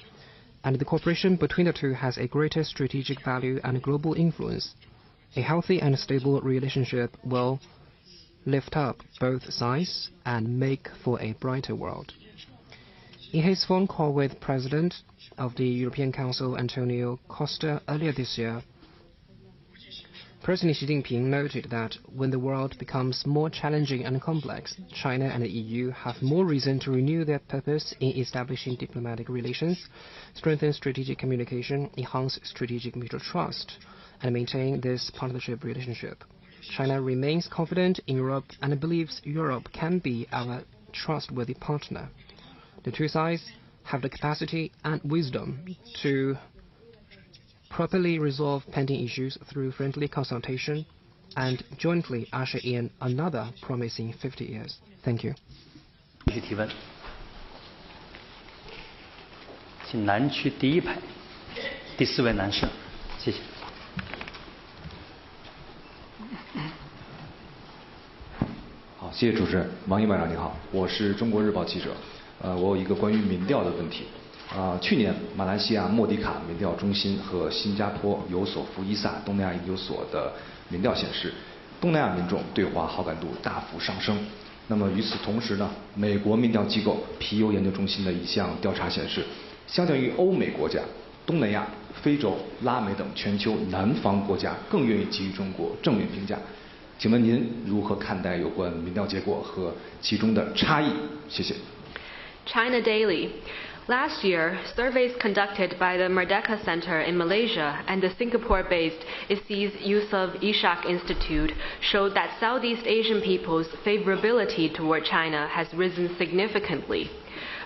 S13: and the cooperation between the two has a greater strategic value and global influence. A healthy and stable relationship will lift up both sides and make for a brighter world. In his phone call with President of the European Council, Antonio Costa, earlier this year, President Xi Jinping noted that when the world becomes more challenging and complex, China and the EU have more reason to renew their purpose in establishing diplomatic relations, strengthen strategic communication, enhance strategic mutual trust, and maintain this partnership relationship. China remains confident in Europe and believes Europe can be our trustworthy partner. The two sides have the capacity and wisdom to properly resolve pending issues through friendly consultation and jointly usher in another promising 50 years. Thank you.
S1: 继续提问，请南区第1排第4位男士，谢谢。
S22: 好，谢谢主持人。王毅外长你好，我是中国日报记者。我有一个关于民调的问题。去年马来西亚莫迪卡民调中心和新加坡有所福伊萨东南亚研究所的民调显示，东南亚民众对华好感度大幅上升。那么与此同时呢，美国民调机构皮尤研究中心的一项调查显示，相较于欧美国家，东南亚、非洲、拉美等全球南方国家更愿意给予中国正面评价。请问您如何看待有关民调结果和其中的差异？谢谢。
S4: China Daily. Last year, surveys conducted by the Merdeka Center in Malaysia and the Singapore-based ISIS Yusof Ishak Institute showed that Southeast Asian people's favorability toward China has risen significantly.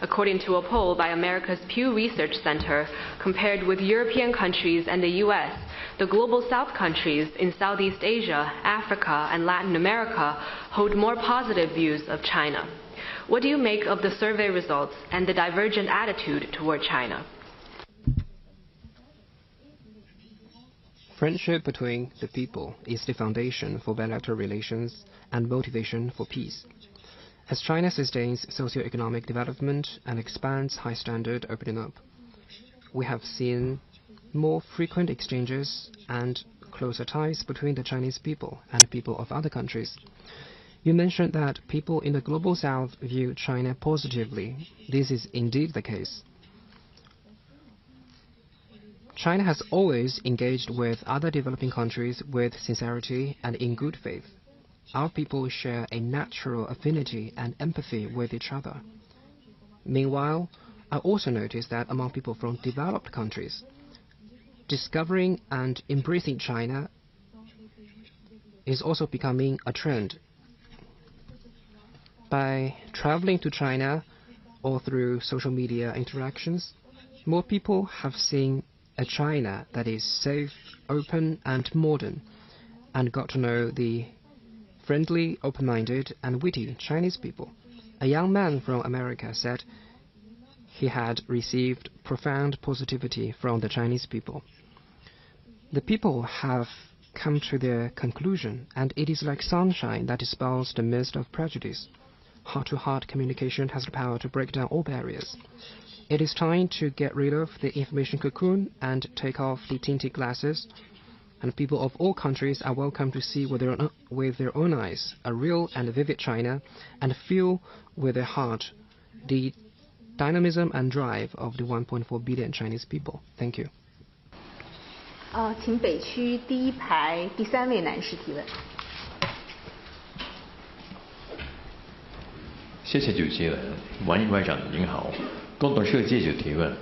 S4: According to a poll by America's Pew Research Center, compared with European countries and the US, the global South countries in Southeast Asia, Africa, and Latin America hold more positive views of China. What do you make of the survey results and the divergent attitude toward China?
S13: Friendship between the people is the foundation for bilateral relations and motivation for peace. As China sustains socio-economic development and expands high-standard opening up, we have seen more frequent exchanges and closer ties between the Chinese people and people of other countries. You mentioned that people in the Global South view China positively. This is indeed the case. China has always engaged with other developing countries with sincerity and in good faith. Our people share a natural affinity and empathy with each other. Meanwhile, I also noticed that among people from developed countries, discovering and embracing China is also becoming a trend. By traveling to China or through social media interactions, more people have seen a China that is safe, open, and modern, and got to know the friendly, open-minded, and witty Chinese people. A young man from America said he had received profound positivity from the Chinese people. The people have come to their conclusion, and it is like sunshine that dispels the mist of prejudice. Heart-to-heart communication has the power to break down all barriers. It is time to get rid of the information cocoon and take off the tinted glasses, and people of all countries are welcome to see with their own eyes a real and vivid China and feel with their heart the dynamism and drive of the 1.4 billion Chinese people. Thank you.
S5: 请北区第一排第3位男士提问。
S6: 谢谢主持人，王毅外长您好。共同社记者提问：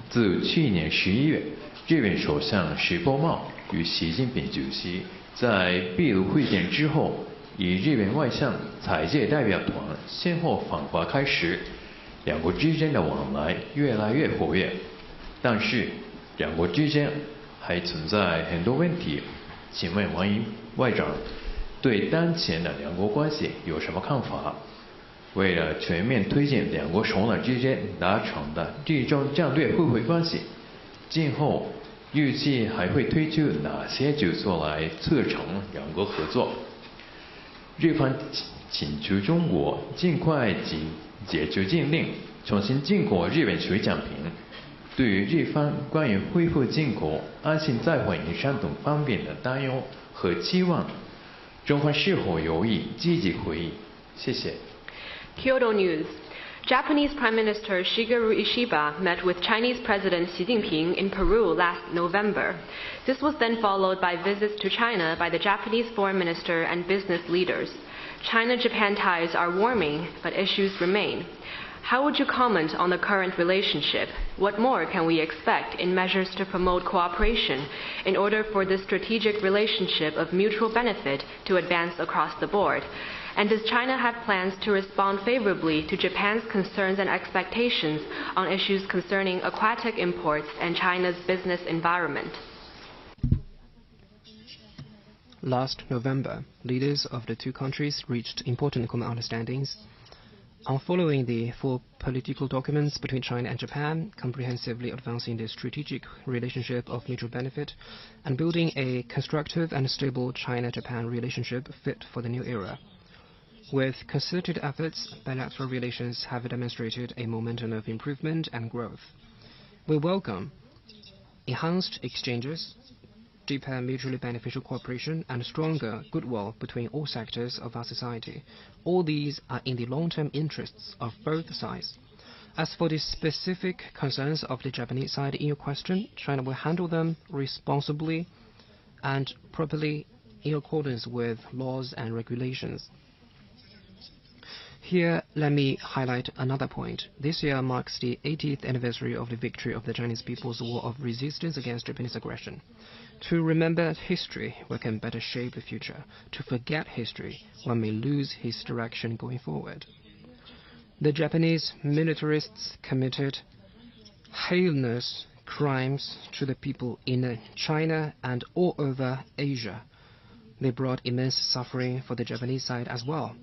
S6: 自去年11月，日本首相石破茂与习近平主席在秘鲁会见之后，以日本外相财界代表团先后访华开始，两国之间的往来越来越活跃。但是，两国之间还存在很多问题。请问王毅外长对当前的两国关系有什么看法？为了全面推进两国首脑之间达成的这种战略互惠关系，今后预计还会推出哪些举措来促成两国合作？日方请求中国尽快解除禁令，重新进口日本水产品。对于日方关于恢复进口、安心再换营商等方面的担忧和期望，中方是否有意积极回应？谢谢。
S4: Kyoto News. Japanese Prime Minister Shigeru Ishiba met with Chinese President Xi Jinping in Peru last November. This was then followed by visits to China by the Japanese Foreign Minister and business leaders. China-Japan ties are warming, but issues remain. How would you comment on the current relationship? What more can we expect in measures to promote cooperation in order for this strategic relationship of mutual benefit to advance across the board? And does China have plans to respond favorably to Japan's concerns and expectations on issues concerning aquatic imports and China's business environment?
S13: Last November, leaders of the two countries reached important common understandings on following the four political documents between China and Japan, comprehensively advancing the strategic relationship of mutual benefit and building a constructive and stable China-Japan relationship fit for the new era. With concerted efforts, bilateral relations have demonstrated a momentum of improvement and growth. We welcome enhanced exchanges, deeper mutually beneficial cooperation, and stronger goodwill between all sectors of our society. All these are in the long-term interests of both sides. As for the specific concerns of the Japanese side in your question, China will handle them responsibly and properly in accordance with laws and regulations. Here, let me highlight another point. This year marks the 80th anniversary of the victory of the Chinese People's War of Resistance against Japanese aggression. To remember history, one can better shape the future. To forget history, one may lose his direction going forward. The Japanese militarists committed heinous crimes to the people in China and all over Asia. They brought immense suffering for the Japanese side as well.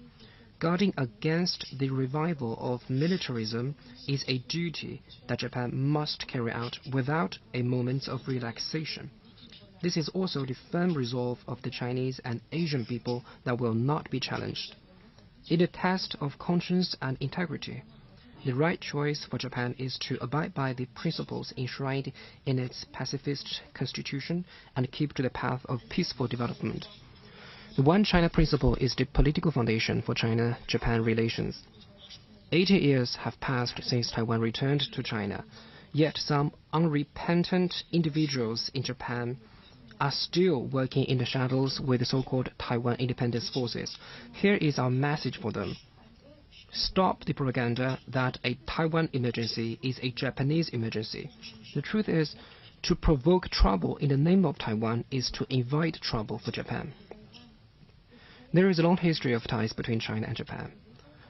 S13: Guarding against the revival of militarism is a duty that Japan must carry out without a moment of relaxation. This is also the firm resolve of the Chinese and Asian people that will not be challenged. In a test of conscience and integrity, the right choice for Japan is to abide by the principles enshrined in its pacifist constitution and keep to the path of peaceful development. The One China principle is the political foundation for China-Japan relations. 80 years have passed since Taiwan returned to China, yet some unrepentant individuals in Japan are still working in the shadows with the so-called Taiwan independence forces. Here is our message for them. Stop the propaganda that a Taiwan emergency is a Japanese emergency. The truth is, to provoke trouble in the name of Taiwan is to invite trouble for Japan. There is a long history of ties between China and Japan.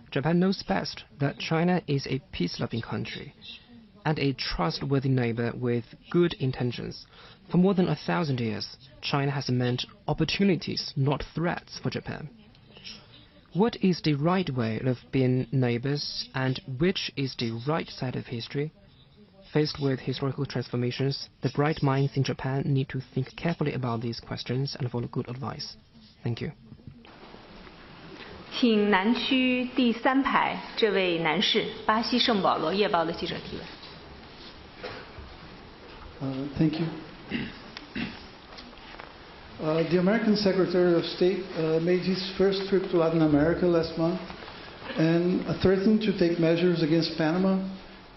S13: Japan knows best that China is a peace-loving country and a trustworthy neighbor with good intentions. For more than 1,000 years, China has meant opportunities, not threats, for Japan. What is the right way of being neighbors, and which is the right side of history? Faced with historical transformations, the bright minds in Japan need to think carefully about these questions and follow good advice. Thank you.
S5: 请南区第3排这位男士，巴西圣保罗夜报的记者提问。
S8: Thank you. The American Secretary of State made his first trip to Latin America last month and threatened to take measures against Panama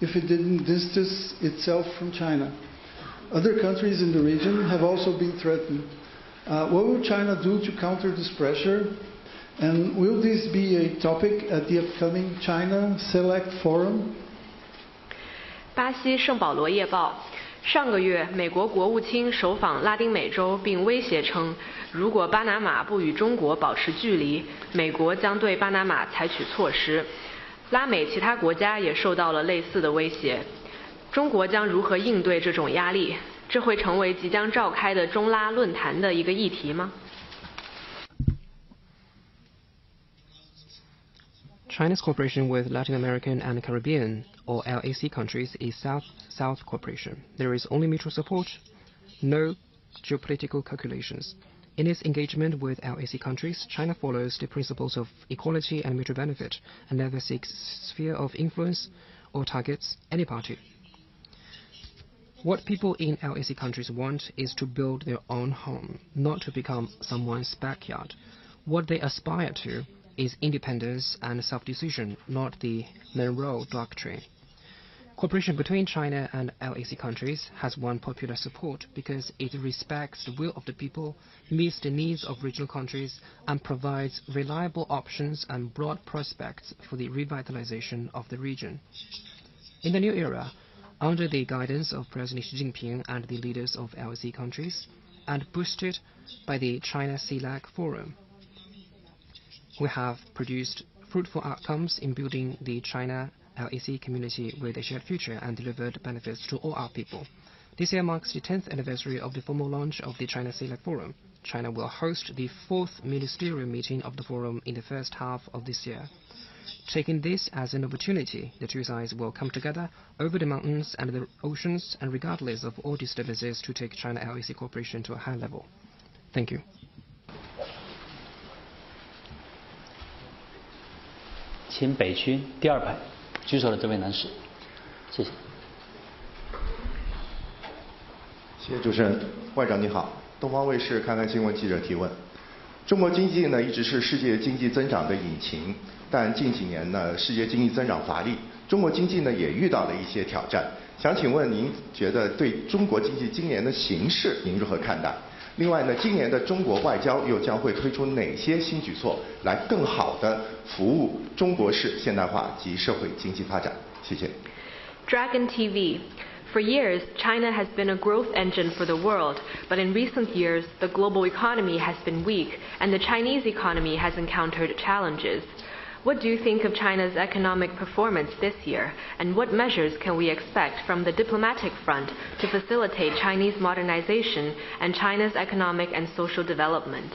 S8: if it didn't distance itself from China. Other countries in the region have also been threatened. What will China do to counter this pressure? And will this be a topic at the upcoming China Select Forum?
S4: 巴西圣保罗夜报。上个月，美国国务卿首访拉丁美洲，并威胁称，如果巴拿马不与中国保持距离，美国将对巴拿马采取措施。拉美其他国家也受到了类似的威胁。中国将如何应对这种压力？这会成为即将召开的中拉论坛的一个议题吗？
S13: China's cooperation with Latin American and Caribbean, or LAC countries, is South-South cooperation. There is only mutual support, no geopolitical calculations. In its engagement with LAC countries, China follows the principles of equality and mutual benefit, and never seeks sphere of influence or targets any party. What people in LAC countries want is to build their own home, not to become someone's backyard. What they aspire to is independence and self-decision, not the Monroe Doctrine. Cooperation between China and LAC countries has won popular support because it respects the will of the people, meets the needs of regional countries, and provides reliable options and broad prospects for the revitalization of the region. In the new era, under the guidance of President Xi Jinping and the leaders of LAC countries, and boosted by the China CELAC Forum, we have produced fruitful outcomes in building the China-LAC community with a shared future and delivered benefits to all our people. This year marks the 10th anniversary of the formal launch of the China CELAC Forum. China will host the 4th ministerial meeting of the forum in the first half of this year. Taking this as an opportunity, the two sides will come together over the mountains and the oceans and regardless of all disturbances to take China-LAC cooperation to a high level. Thank you.
S1: 请北区第2排举手的这位男士，谢谢。
S3: 谢谢主持人，外长你好，东方卫视看看新闻记者提问：中国经济呢一直是世界经济增长的引擎，但近几年呢世界经济增长乏力，中国经济呢也遇到了一些挑战。想请问您觉得对中国经济今年的形势您如何看待？另外呢，今年的中国外交又将会推出哪些新举措，来更好地服务中国式现代化及社会经济发展？谢谢。
S4: Dragon TV. For years, China has been a growth engine for the world, but in recent years, the global economy has been weak, and the Chinese economy has encountered challenges. What do you think of China's economic performance this year, and what measures can we expect from the diplomatic front to facilitate Chinese modernization and China's economic and social development?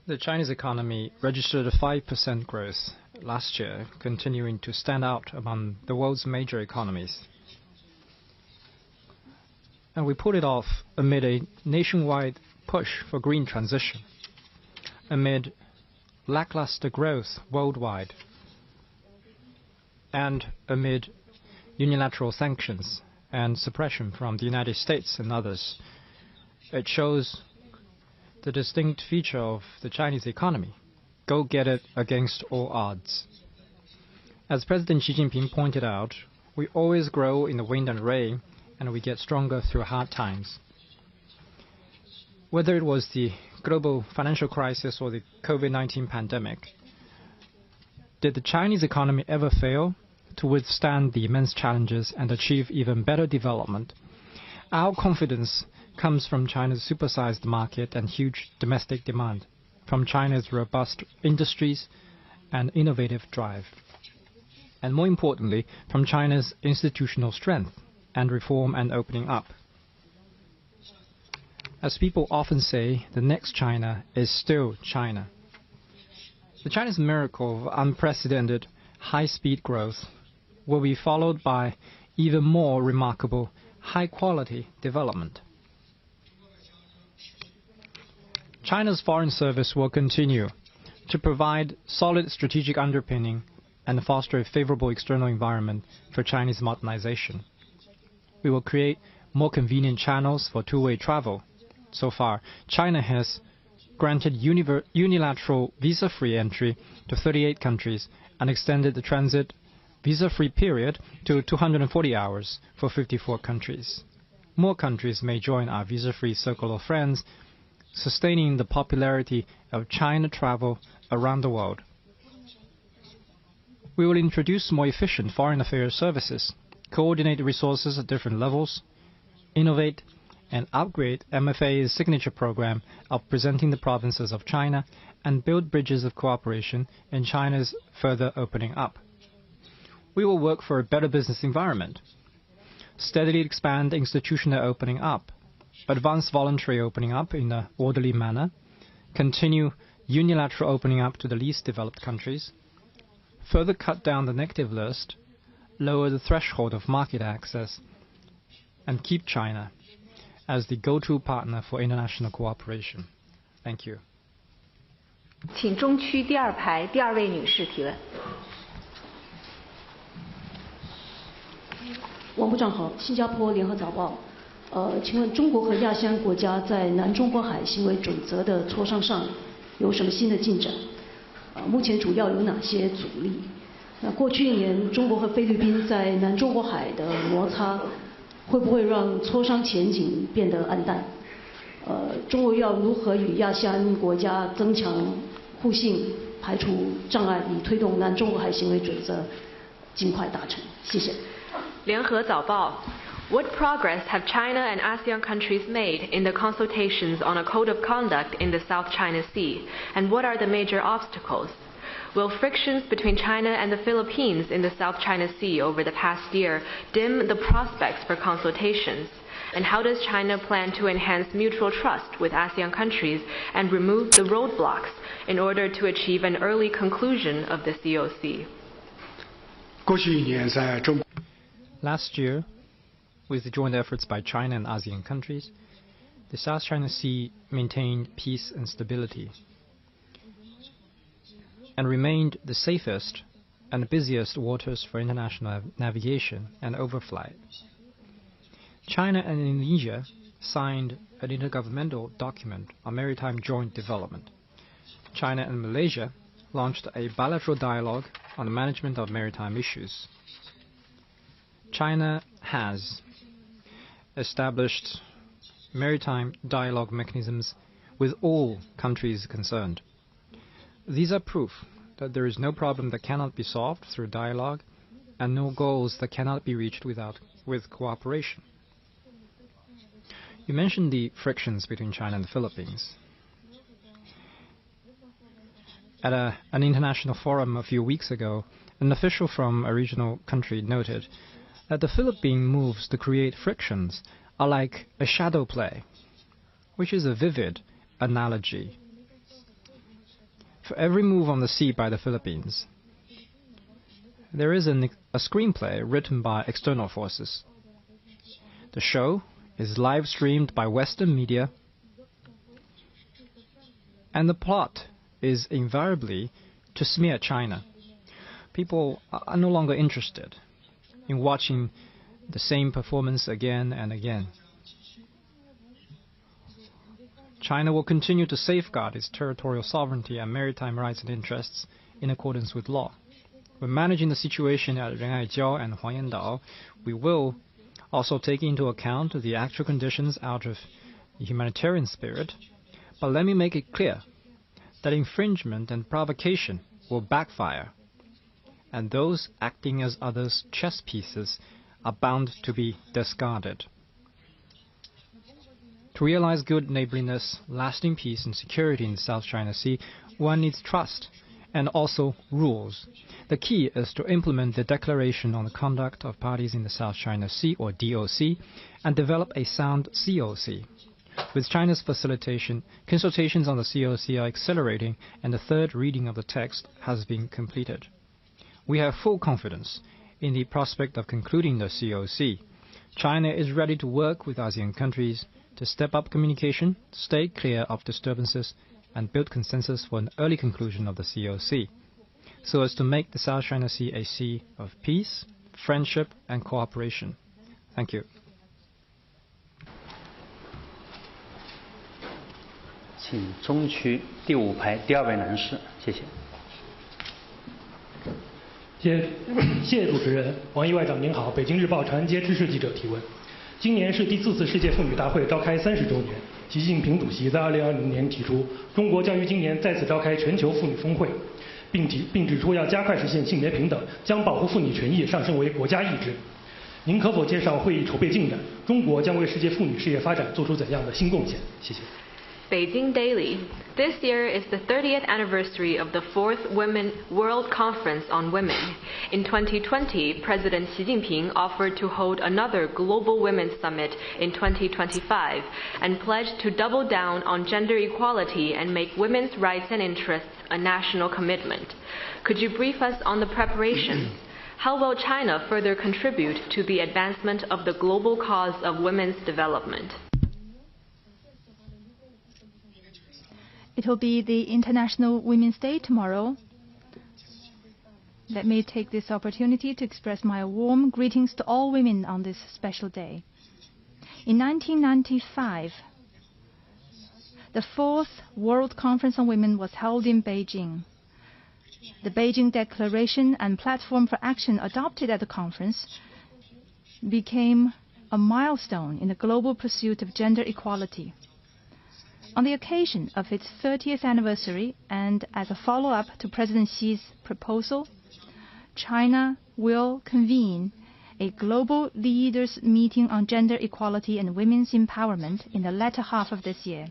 S2: The Chinese economy registered a 5% growth last year, continuing to stand out among the world's major economies. And we pulled it off amid a nationwide push for green transition, amid lackluster growth worldwide, and amid unilateral sanctions and suppression from the United States and others. It shows the distinct feature of the Chinese economy. Go get it against all odds. As President Xi Jinping pointed out, we always grow in the wind and rain, and we get stronger through hard times. Whether it was the global financial crisis or the COVID-19 pandemic, did the Chinese economy ever fail to withstand the immense challenges and achieve even better development? Our confidence comes from China's supersized market and huge domestic demand, from China's robust industries and innovative drive, and more importantly, from China's institutional strength and reform and opening up. As people often say, the next China is still China. The Chinese miracle of unprecedented high-speed growth will be followed by even more remarkable high-quality development. China's foreign service will continue to provide solid strategic underpinning and foster a favorable external environment for Chinese modernization. We will create more convenient channels for two-way travel. So far, China has granted unilateral visa-free entry to 38 countries and extended the transit visa-free period to 240 hours for 54 countries. More countries may join our visa-free circle of friends, sustaining the popularity of China travel around the world. We will introduce more efficient foreign affairs services, coordinate resources at different levels, innovate and upgrade MFA's signature program of presenting the provinces of China, and build bridges of cooperation in China's further opening up. We will work for a better business environment, steadily expand institutional opening up, advance voluntary opening up in an orderly manner, continue unilateral opening up to the least developed countries, further cut down the negative list, lower the threshold of market access, and keep China as the go-to partner for international cooperation. Thank you.
S5: 请中区第二排第二位女士提问。
S10: 王部长好，新加坡联合早报。请问中国和亚细安国家在南中国海行为准则的磋商上有什么新的进展？目前主要有哪些阻力？那过去1年，中国和菲律宾在南中国海的摩擦，会不会让磋商前景变得暗淡？中国要如何与亚细安国家增强互信，排除障碍，以推动南中国海行为准则尽快达成？谢谢。
S4: 联合早报 What progress have China and ASEAN countries made in the consultations on a code of conduct in the South China Sea, and what are the major obstacles? Will frictions between China and the Philippines in the South China Sea over the past year dim the prospects for consultations? And how does China plan to enhance mutual trust with ASEAN countries and remove the roadblocks in order to achieve an early conclusion of the COC?
S2: Last year, with the joint efforts by China and ASEAN countries, the South China Sea maintained peace and stability and remained the safest and busiest waters for international navigation and overflight. China and Indonesia signed an intergovernmental document on maritime joint development. China and Malaysia launched a bilateral dialogue on the management of maritime issues. China has established maritime dialogue mechanisms with all countries concerned. These are proof that there is no problem that cannot be solved through dialogue and no goals that cannot be reached with cooperation. You mentioned the frictions between China and the Philippines. At an international forum a few weeks ago, an official from a regional country noted that the Philippine moves to create frictions are like a shadow play, which is a vivid analogy. For every move on the sea by the Philippines, there is a screenplay written by external forces. The show is live streamed by Western media, and the plot is invariably to smear China. People are no longer interested in watching the same performance again and again. China will continue to safeguard its territorial sovereignty and maritime rights and interests in accordance with law. When managing the situation at Renaijiao and Huangyandao, we will also take into account the actual conditions out of the humanitarian spirit. But let me make it clear that infringement and provocation will backfire, and those acting as others' chess pieces are bound to be discarded. To realize good neighborliness, lasting peace and security in the South China Sea, one needs trust and also rules. The key is to implement the Declaration on the Conduct of Parties in the South China Sea, or DOC, and develop a sound COC. With China's facilitation, consultations on the COC are accelerating, and the third reading of the text has been completed. We have full confidence in the prospect of concluding the COC. China is ready to work with ASEAN countries to step up communication, stay clear of disturbances, and build consensus for an early conclusion of the COC, so as to make the South China Sea a sea of peace, friendship, and cooperation. Thank you.
S1: 请中区第5排第2位男士，谢谢。
S11: 谢谢主持人，王毅外长您好，北京日报长安街知识记者提问：今年是第4次世界妇女大会召开30周年，习近平主席在2020年提出，中国将于今年再次召开全球妇女峰会，并指出要加快实现性别平等，将保护妇女权益上升为国家意志。您可否介绍会议筹备进展？中国将为世界妇女事业发展做出怎样的新贡献？谢谢。
S4: Beijing Daily. This year is the 30th anniversary of the 4th World Conference on Women. In 2020, President Xi Jinping offered to hold another Global Women's Summit in 2025 and pledged to double down on gender equality and make women's rights and interests a national commitment. Could you brief us on the preparations? How will China further contribute to the advancement of the global cause of women's development?
S9: It will be the International Women's Day tomorrow. Let me take this opportunity to express my warm greetings to all women on this special day. In 1995, the 4th World Conference on Women was held in Beijing. The Beijing Declaration and Platform for Action adopted at the conference became a milestone in the global pursuit of gender equality. On the occasion of its 30th anniversary and as a follow-up to President Xi's proposal, China will convene a global leaders meeting on gender equality and women's empowerment in the latter half of this year.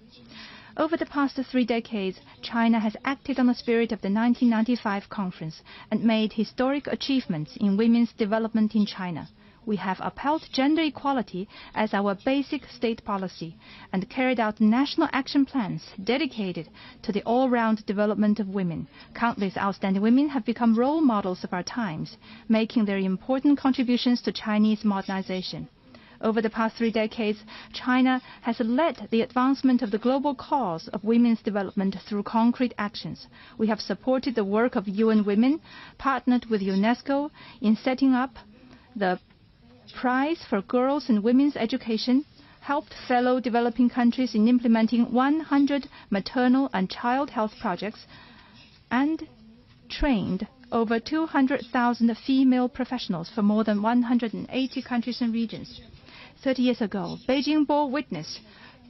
S9: Over the past 3 decades, China has acted on the spirit of the 1995 conference and made historic achievements in women's development in China. We have upheld gender equality as our basic state policy and carried out national action plans dedicated to the all-round development of women. Countless outstanding women have become role models of our times, making their important contributions to Chinese modernization. Over the past 3 decades, China has led the advancement of the global cause of women's development through concrete actions. We have supported the work of UN Women, partnered with UNESCO in setting up the Prize for Girls and Women's Education, helped fellow developing countries in implementing 100 maternal and child health projects, and trained over 200,000 female professionals for more than 180 countries and regions. 30 years ago, Beijing bore witness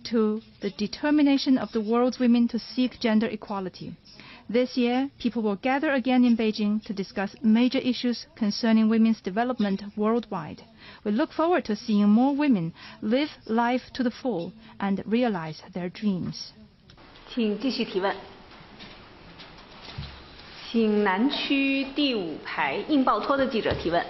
S9: to the determination of the world's women to seek gender equality. This year, people will gather again in Beijing to discuss major issues concerning women's development worldwide. We look forward to seeing more women live life to the full and realize their dreams.
S5: 请继续提问。请南区第5排印报托的记者提问。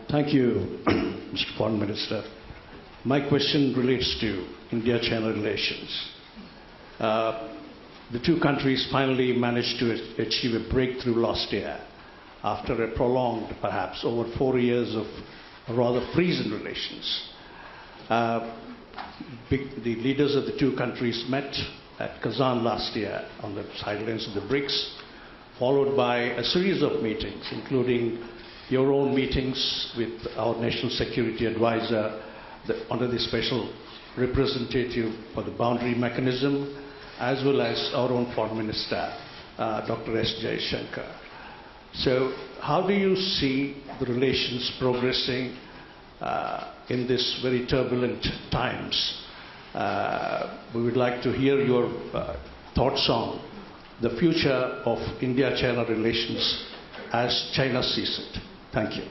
S12: Thank you, Mr. Foreign Minister. My question relates to India-China relations. The two countries finally managed to achieve a breakthrough last year after a prolonged, perhaps over 4 years of rather freezing relations. The leaders of the two countries met at Kazan last year on the sidelines of the BRICS followed by a series of meetings, including your own meetings with our National Security Advisor under the Special Representative for the Boundary Mechanism, as well as our own Foreign Minister, Dr. S. Jaishankar. So how do you see the relations progressing in this very turbulent times? We would like to hear your thoughts on the future of India-China relations as China sees it. Thank you.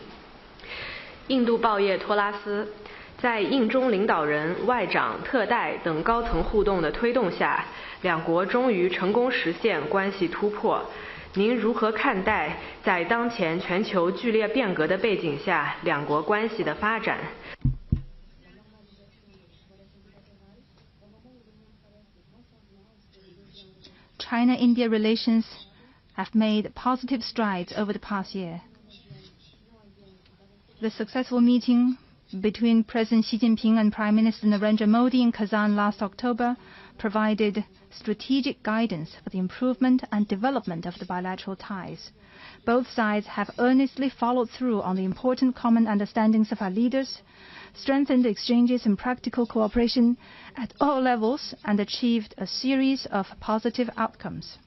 S4: 印度报业托拉斯在印中领导人、外长、特代等高层互动的推动下，两国终于成功实现关系突破。您如何看待在当前全球剧烈变革的背景下两国关系的发展？
S9: China-India relations have made positive strides over the past year. The successful meeting between President Xi Jinping and Prime Minister Narendra Modi in Kazan last October provided strategic guidance for the improvement and development of the bilateral ties. Both sides have earnestly followed through on the important common understandings of our leaders, strengthened exchanges and practical cooperation at all levels, and achieved a series of positive outcomes.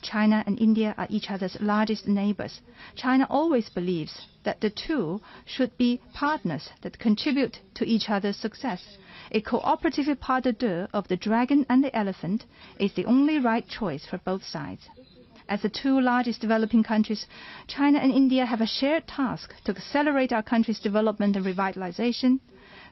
S9: China and India are each other's largest neighbors. China always believes that the two should be partners that contribute to each other's success. A cooperative pas de deux of the dragon and the elephant is the only right choice for both sides. As the two largest developing countries, China and India have a shared task to accelerate our country's development and revitalization.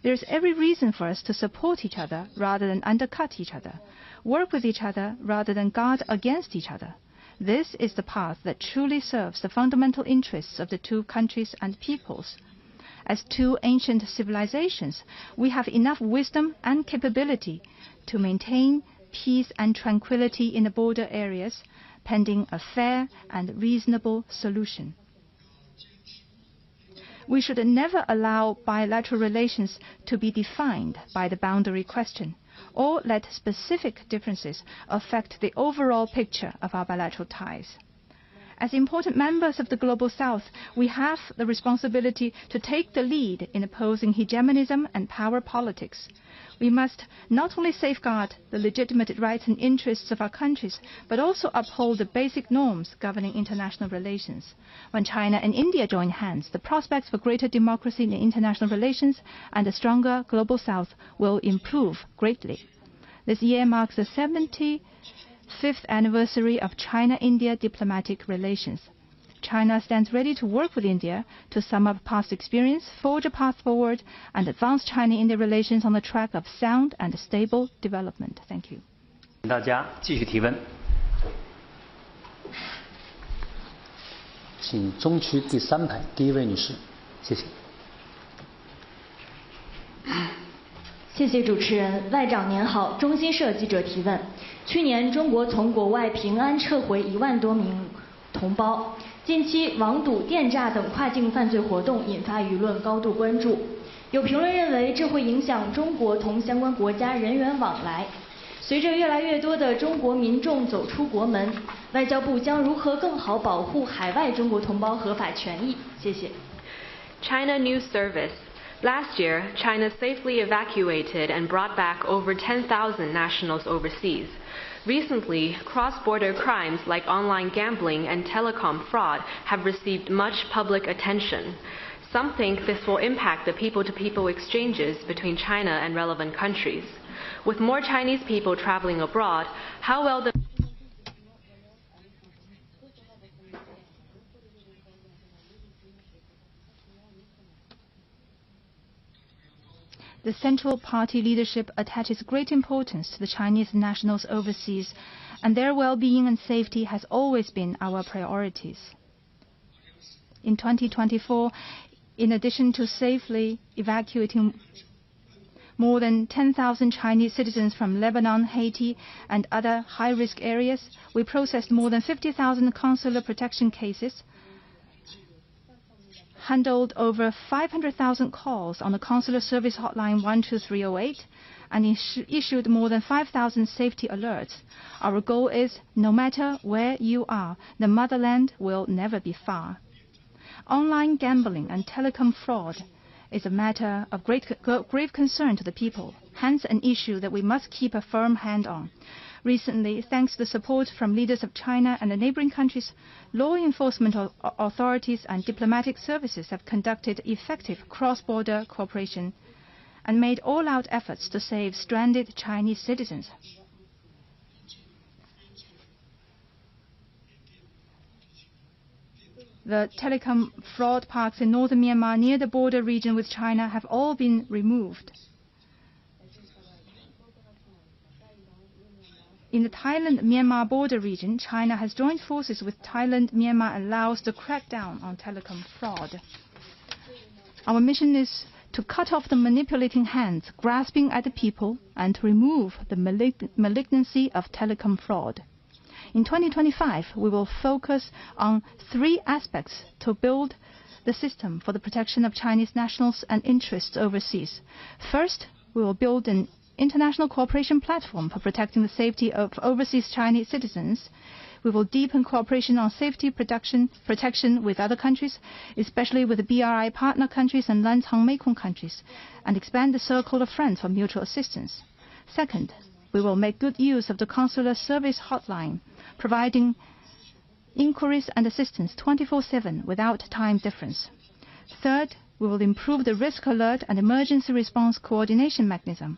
S9: There is every reason for us to support each other rather than undercut each other, work with each other rather than guard against each other. This is the path that truly serves the fundamental interests of the two countries and peoples. As two ancient civilizations, we have enough wisdom and capability to maintain peace and tranquility in the border areas, pending a fair and reasonable solution. We should never allow bilateral relations to be defined by the boundary question, or let specific differences affect the overall picture of our bilateral ties. As important members of the Global South, we have the responsibility to take the lead in opposing hegemonism and power politics. We must not only safeguard the legitimate rights and interests of our countries, but also uphold the basic norms governing international relations. When China and India join hands, the prospects for greater democracy in international relations and a stronger Global South will improve greatly. This year marks the 75th anniversary of China-India diplomatic relations. China stands ready to work with India to sum up past experience, forge a path forward, and advance China-India relations on the track of sound and stable development. Thank you.
S1: 大家继续提问，请中区第3排第一位女士，谢谢。
S16: 谢谢主持人，外长您好，中新社记者提问：去年中国从国外平安撤回1万多名同胞。近期网赌、电诈等跨境犯罪活动引发舆论高度关注，有评论认为这会影响中国同相关国家人员往来。随着越来越多的中国民众走出国门，外交部将如何更好保护海外中国同胞合法权益？谢谢。
S4: China News Service. Last year, China safely evacuated and brought back over 10,000 nationals overseas. Recently, cross-border crimes like online gambling and telecom fraud have received much public attention. Some think this will impact the people-to-people exchanges between China and relevant countries. With more Chinese people traveling abroad, how well the
S9: The Central Party leadership attaches great importance to the Chinese nationals overseas, and their well-being and safety has always been our priorities. In 2024, in addition to safely evacuating more than 10,000 Chinese citizens from Lebanon, Haiti, and other high-risk areas, we processed more than 50,000 consular protection cases, handled over 500,000 calls on the consular service hotline 12308, and issued more than 5,000 safety alerts. Our goal is, no matter where you are, the motherland will never be far. Online gambling and telecom fraud is a matter of grave concern to the people, hence an issue that we must keep a firm hand on. Recently, thanks to the support from leaders of China and the neighboring countries, law enforcement authorities and diplomatic services have conducted effective cross-border cooperation and made all-out efforts to save stranded Chinese citizens. The telecom fraud parks in northern Myanmar near the border region with China have all been removed. In the Thailand-Myanmar border region, China has joined forces with Thailand, Myanmar and Laos to crack down on telecom fraud. Our mission is to cut off the manipulating hands grasping at the people and to remove the malignancy of telecom fraud. In 2025, we will focus on 3 aspects to build the system for the protection of Chinese nationals and interests overseas. First, we will build an international cooperation platform for protecting the safety of overseas Chinese citizens. We will deepen cooperation on safety protection with other countries, especially with the BRI partner countries and Lantang Mekong countries, and expand the circle of friends for mutual assistance. Second, we will make good use of the consular service hotline, providing inquiries and assistance 24/7 without time difference. Third, we will improve the risk alert and emergency response coordination mechanism.